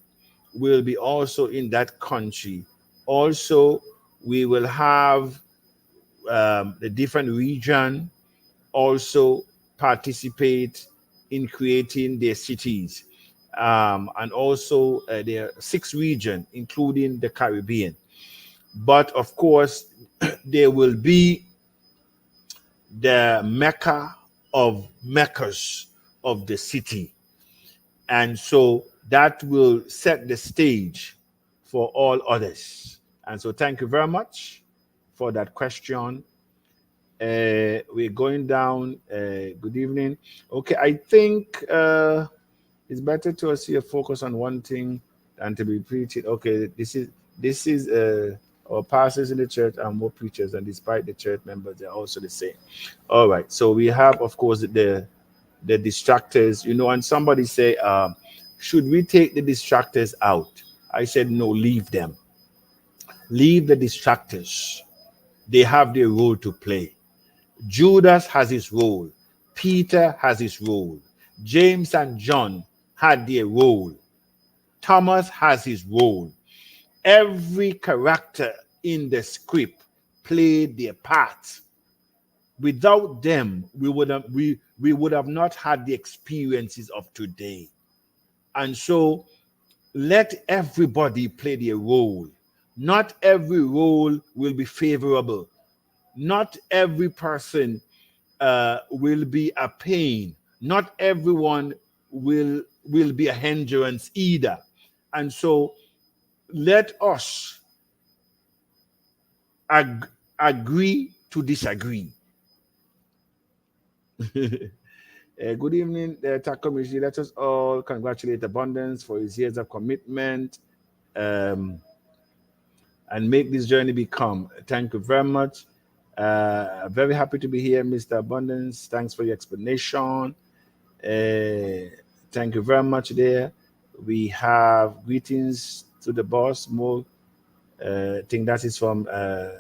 will be also in that country. Also, we will have the different region also participate in creating their cities. And also there are 6 regions, including the Caribbean. But of course, there will be the Mecca of Meccas of the city. And so that will set the stage for all others. And so thank you very much for that question. We're going down. Good evening. Okay, I think it's better to see a focus on one thing than to be preaching. Okay, this is our pastors in the church are more preachers, and despite the church members, they're also the same. All right, so we have, of course, the distractors, you know, and somebody say, should we take the distractors out? I said, no, leave them. Leave the distractors. They have their role to play. Judas has his role. Peter has his role. James and John had their role. Thomas has his role. Every character in the script played their part. Without them, we would have not had the experiences of today. And so let everybody play their role. Not every role will be favorable. Not every person will be a pain. Not everyone will be a hindrance either. And so let us agree to disagree. Good evening, the TACC community. Let us all congratulate Abundance for his years of commitment and make this journey become. Thank you very much. Very happy to be here, Mr. Abundance. Thanks for your explanation. Thank you very much there. We have greetings to the boss, Mo I think that is from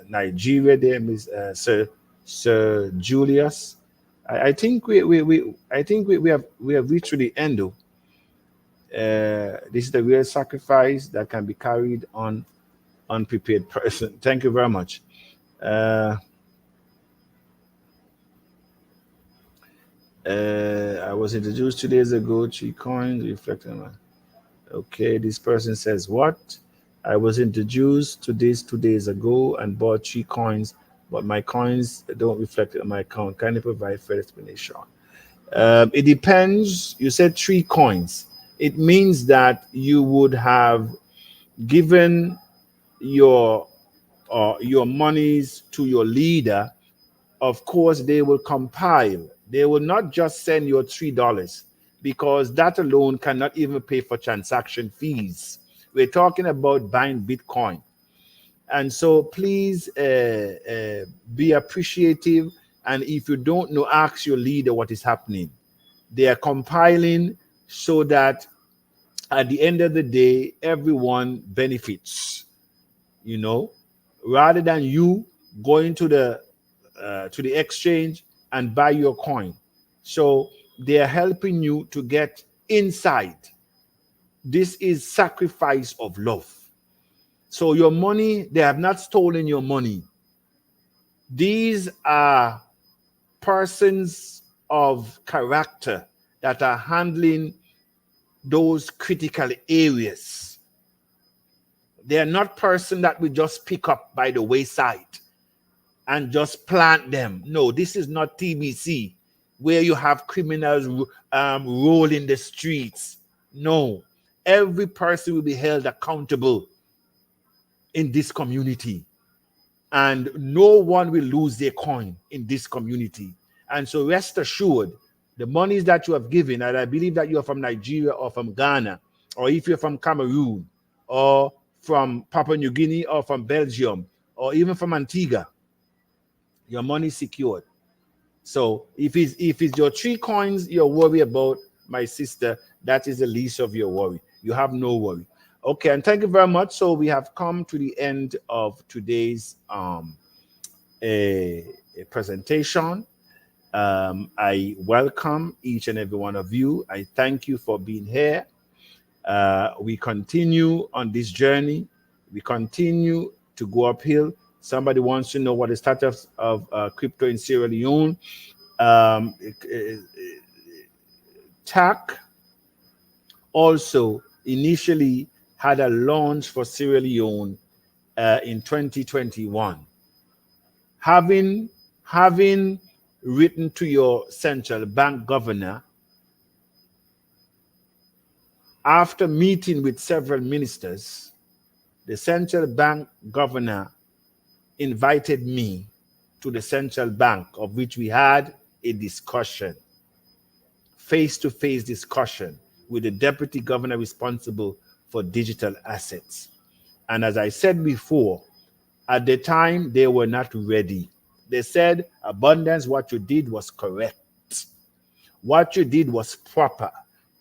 Nigeria. There, Miss Sir Julius. I think we have reached to the end. Though. This is the real sacrifice that can be carried on unprepared person. Thank you very much. I was introduced 2 days ago. 3 coins reflecting on. Okay, this person says what? I was introduced to this 2 days ago and bought 3 coins, but my coins don't reflect on my account. Can you provide further explanation? It depends. You said 3 coins. It means that you would have given your monies to your leader. Of course, they will compile. They will not just send you $3 because that alone cannot even pay for transaction fees. We're talking about buying Bitcoin. And so please be appreciative. And if you don't know, ask your leader what is happening. They are compiling so that at the end of the day, everyone benefits, rather than you going to the exchange and buy your coin. So they are helping you to get insight. This is sacrifice of love. So your money, they have not stolen your money. These are persons of character that are handling those critical areas. They are not persons that we just pick up by the wayside and just plant them. No, this is not TBC where you have criminals rolling the streets. No, every person will be held accountable in this community, and no one will lose their coin in this community. And so rest assured, the monies that you have given, and I believe that you are from Nigeria or from Ghana, or if you're from Cameroon or from Papua New Guinea or from Belgium or even from Antigua, your money is secured. So if it's your 3 coins you're worried about, my sister, that is the least of your worry. You have no worry. Okay, and thank you very much. So we have come to the end of today's presentation. I welcome each and every one of you. I thank you for being here. We continue on this journey. We continue to go uphill. Somebody wants to know what the status of crypto in Sierra Leone. TACC also initially had a launch for Sierra Leone in 2021. Having written to your central bank governor, after meeting with several ministers, the central bank governor invited me to the central bank, of which we had a discussion, face-to-face discussion with the deputy governor responsible for digital assets. And as I said before, at the time, they were not ready. They said, Abundance, what you did was correct. What you did was proper.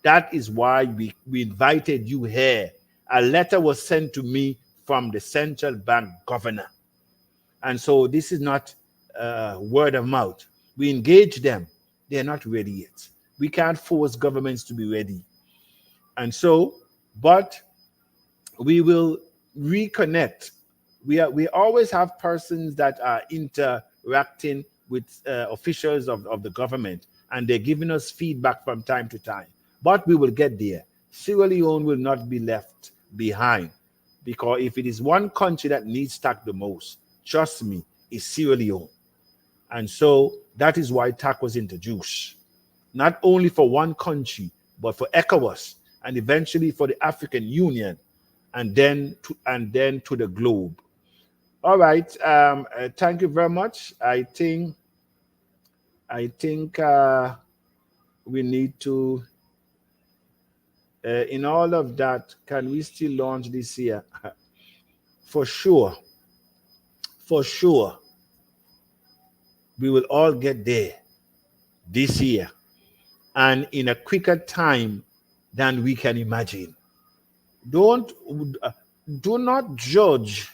That is why we invited you here. A letter was sent to me from the central bank governor. And so this is not word of mouth. We engage them. They're not ready yet. We can't force governments to be ready. And so, but we will reconnect. We always have persons that are interacting with officials of the government, and they're giving us feedback from time to time. But we will get there. Sierra Leone will not be left behind, because if it is one country that needs TACC the most, trust me, it's Sierra Leone. And so that is why TACC was introduced, not only for one country, but for ECOWAS, and eventually for the African Union, and then to the globe. All right. Thank you very much. I think we need to. In all of that, can we still launch this year? For sure. For sure. We will all get there this year, and in a quicker time than we can imagine. Do not judge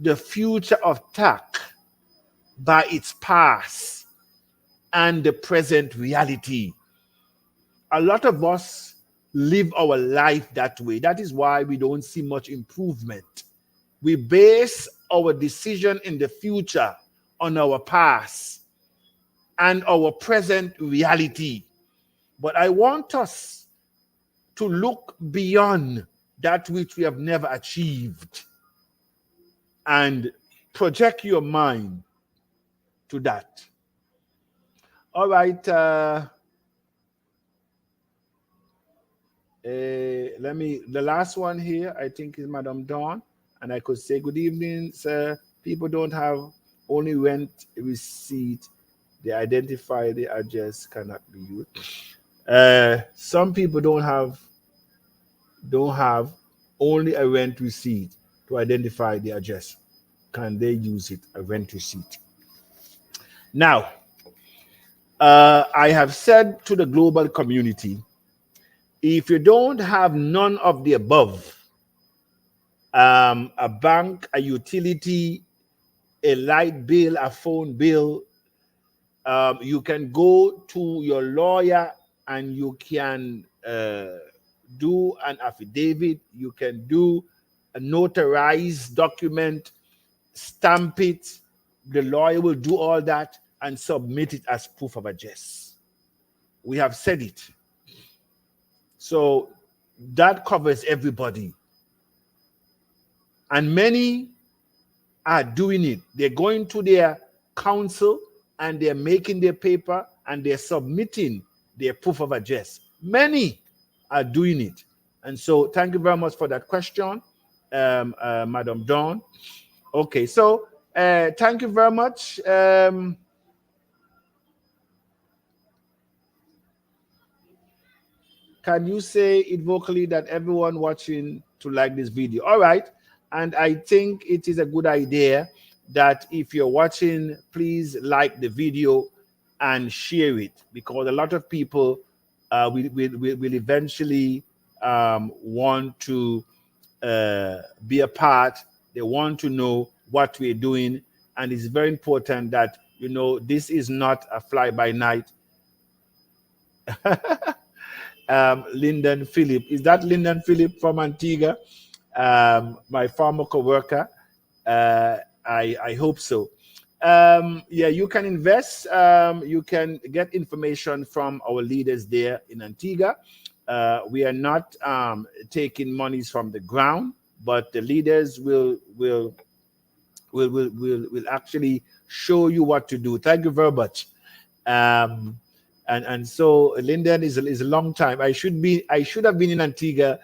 the future of TACC by its past and the present reality. A lot of us live our life that way. That is why we don't see much improvement. We base our decision in the future on our past and our present reality. But I want us to look beyond that which we have never achieved and project your mind to that. All right. The last one here, I think, is Madam Dawn. And I could say, good evening, sir. People don't have only rent receipt. They identify the address cannot be used. Some people don't have only a rent receipt to identify the address. Can they use it, a rent receipt? Now, I have said to the global community, if you don't have none of the above, a bank, a utility, a light bill, a phone bill, you can go to your lawyer and you can do an affidavit, you can do a notarized document, stamp it, the lawyer will do all that and submit it as proof of address. We have said it. So that covers everybody. And many are doing it. They're going to their council and they're making their paper and they're submitting their proof of address. Many are doing it. And so thank you very much for that question, Madam Dawn. Okay, so thank you very much. Can you say it vocally that everyone watching to like this video? All right. And I think it is a good idea that if you're watching, please like the video and share it, because a lot of people will eventually want to be a part. They want to know what we're doing. And it's very important that, you know, this is not a fly-by-night. Lyndon Phillip. Is that Lyndon Phillip from Antigua? My former co-worker. I hope so. Yeah, you can invest. You can get information from our leaders there in Antigua. We are not taking monies from the ground, but the leaders will actually show you what to do. Thank you very much. And so Lyndon is a long time. I should have been in Antigua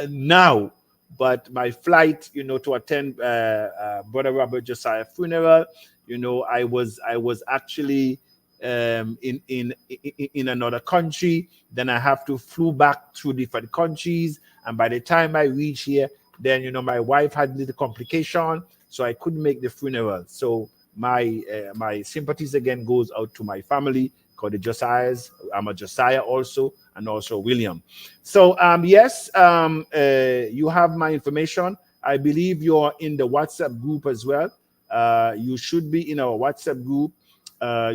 now, but my flight, you know, to attend Brother Robert Josiah funeral, you know, I was actually in another country. Then I have to flew back through different countries, and by the time I reach here, then, you know, my wife had a little complication, so I couldn't make the funeral. So my sympathies again goes out to my family, called the Josiahs. I'm a Josiah also, and also William. So yes, you have my information. I believe you're in the WhatsApp group as well. You should be in our WhatsApp group.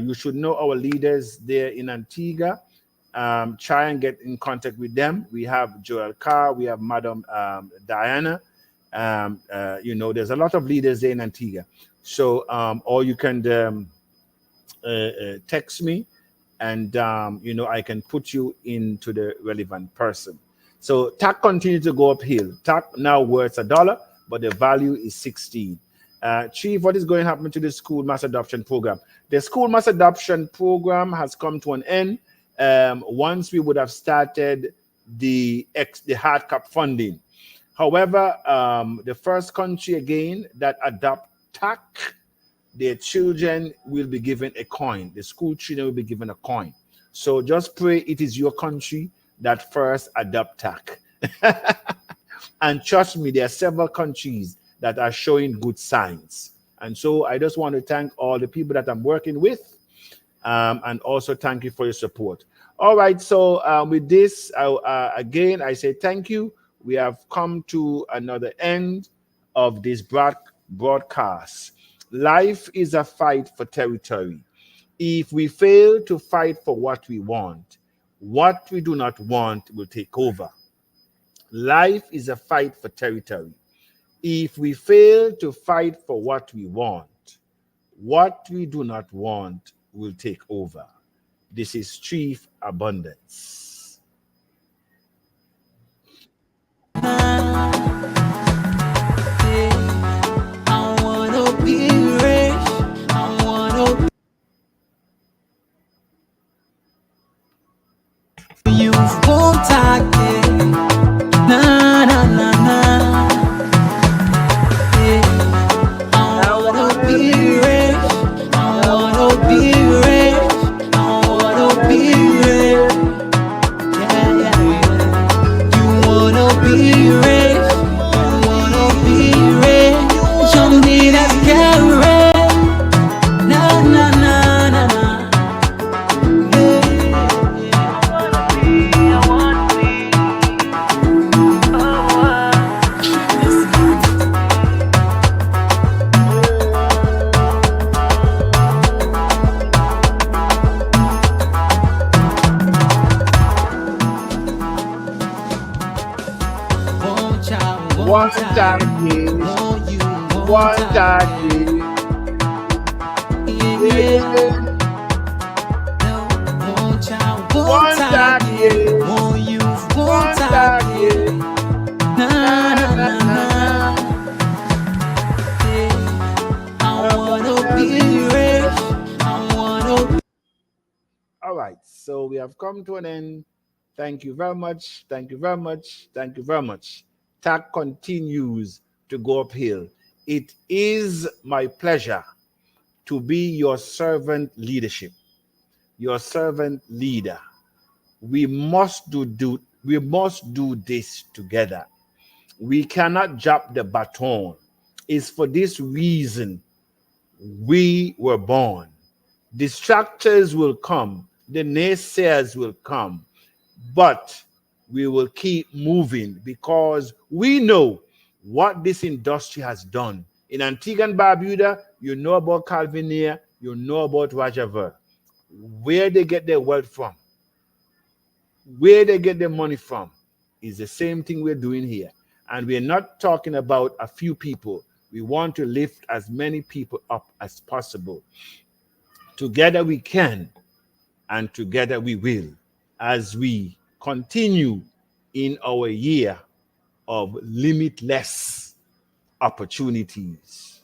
You should know our leaders there in Antigua. Try and get in contact with them. We have Joel Carr, we have Madam Diana. You know, there's a lot of leaders there in Antigua. So, or you can text me, and you know, I can put you into the relevant person. So TACC continues to go uphill. TACC now worth $1, but the value is 16. Chief, what is going to happen to the school mass adoption program? The school mass adoption program has come to an end. Once we would have started the hard cap funding. However, the first country again that adopt TACC, their children will be given a coin. The school children will be given a coin. So just pray it is your country that first adopt TACC. And trust me, there are several countries that are showing good signs. And so I just want to thank all the people that I'm working with, and also thank you for your support. All right, so with this, again, I say thank you. We have come to another end of this broadcast. Life is a fight for territory. If we fail to fight for what we do not want will take over. Life is a fight for territory. If we fail to fight for what we do not want will take over. This is Chief Abundance. You won't take it. Na na na na. I wanna be rich. I wanna be rich. I wanna be rich. Yeah, yeah, yeah. You wanna be rich. You wanna be rich. Show me that carrot. Na na na na na. One TACC, one TACC. One TACC, one TACC. Na na na na. I wanna be rich. I wanna. All right, so we have come to an end. Thank you very much. Thank you very much. Thank you very much. TACC continues to go uphill. It is my pleasure to be your servant leadership, your servant leader. We must do this together. We cannot drop the baton. It's for this reason we were born. Distractors will come, the naysayers will come, but we will keep moving because we know what this industry has done. In Antigua and Barbuda, you know about Calvinia, you know about Rajaver. Where they get their wealth from, where they get their money from, is the same thing we're doing here. And we're not talking about a few people. We want to lift as many people up as possible. Together we can, and together we will, as we continue in our year of limitless opportunities.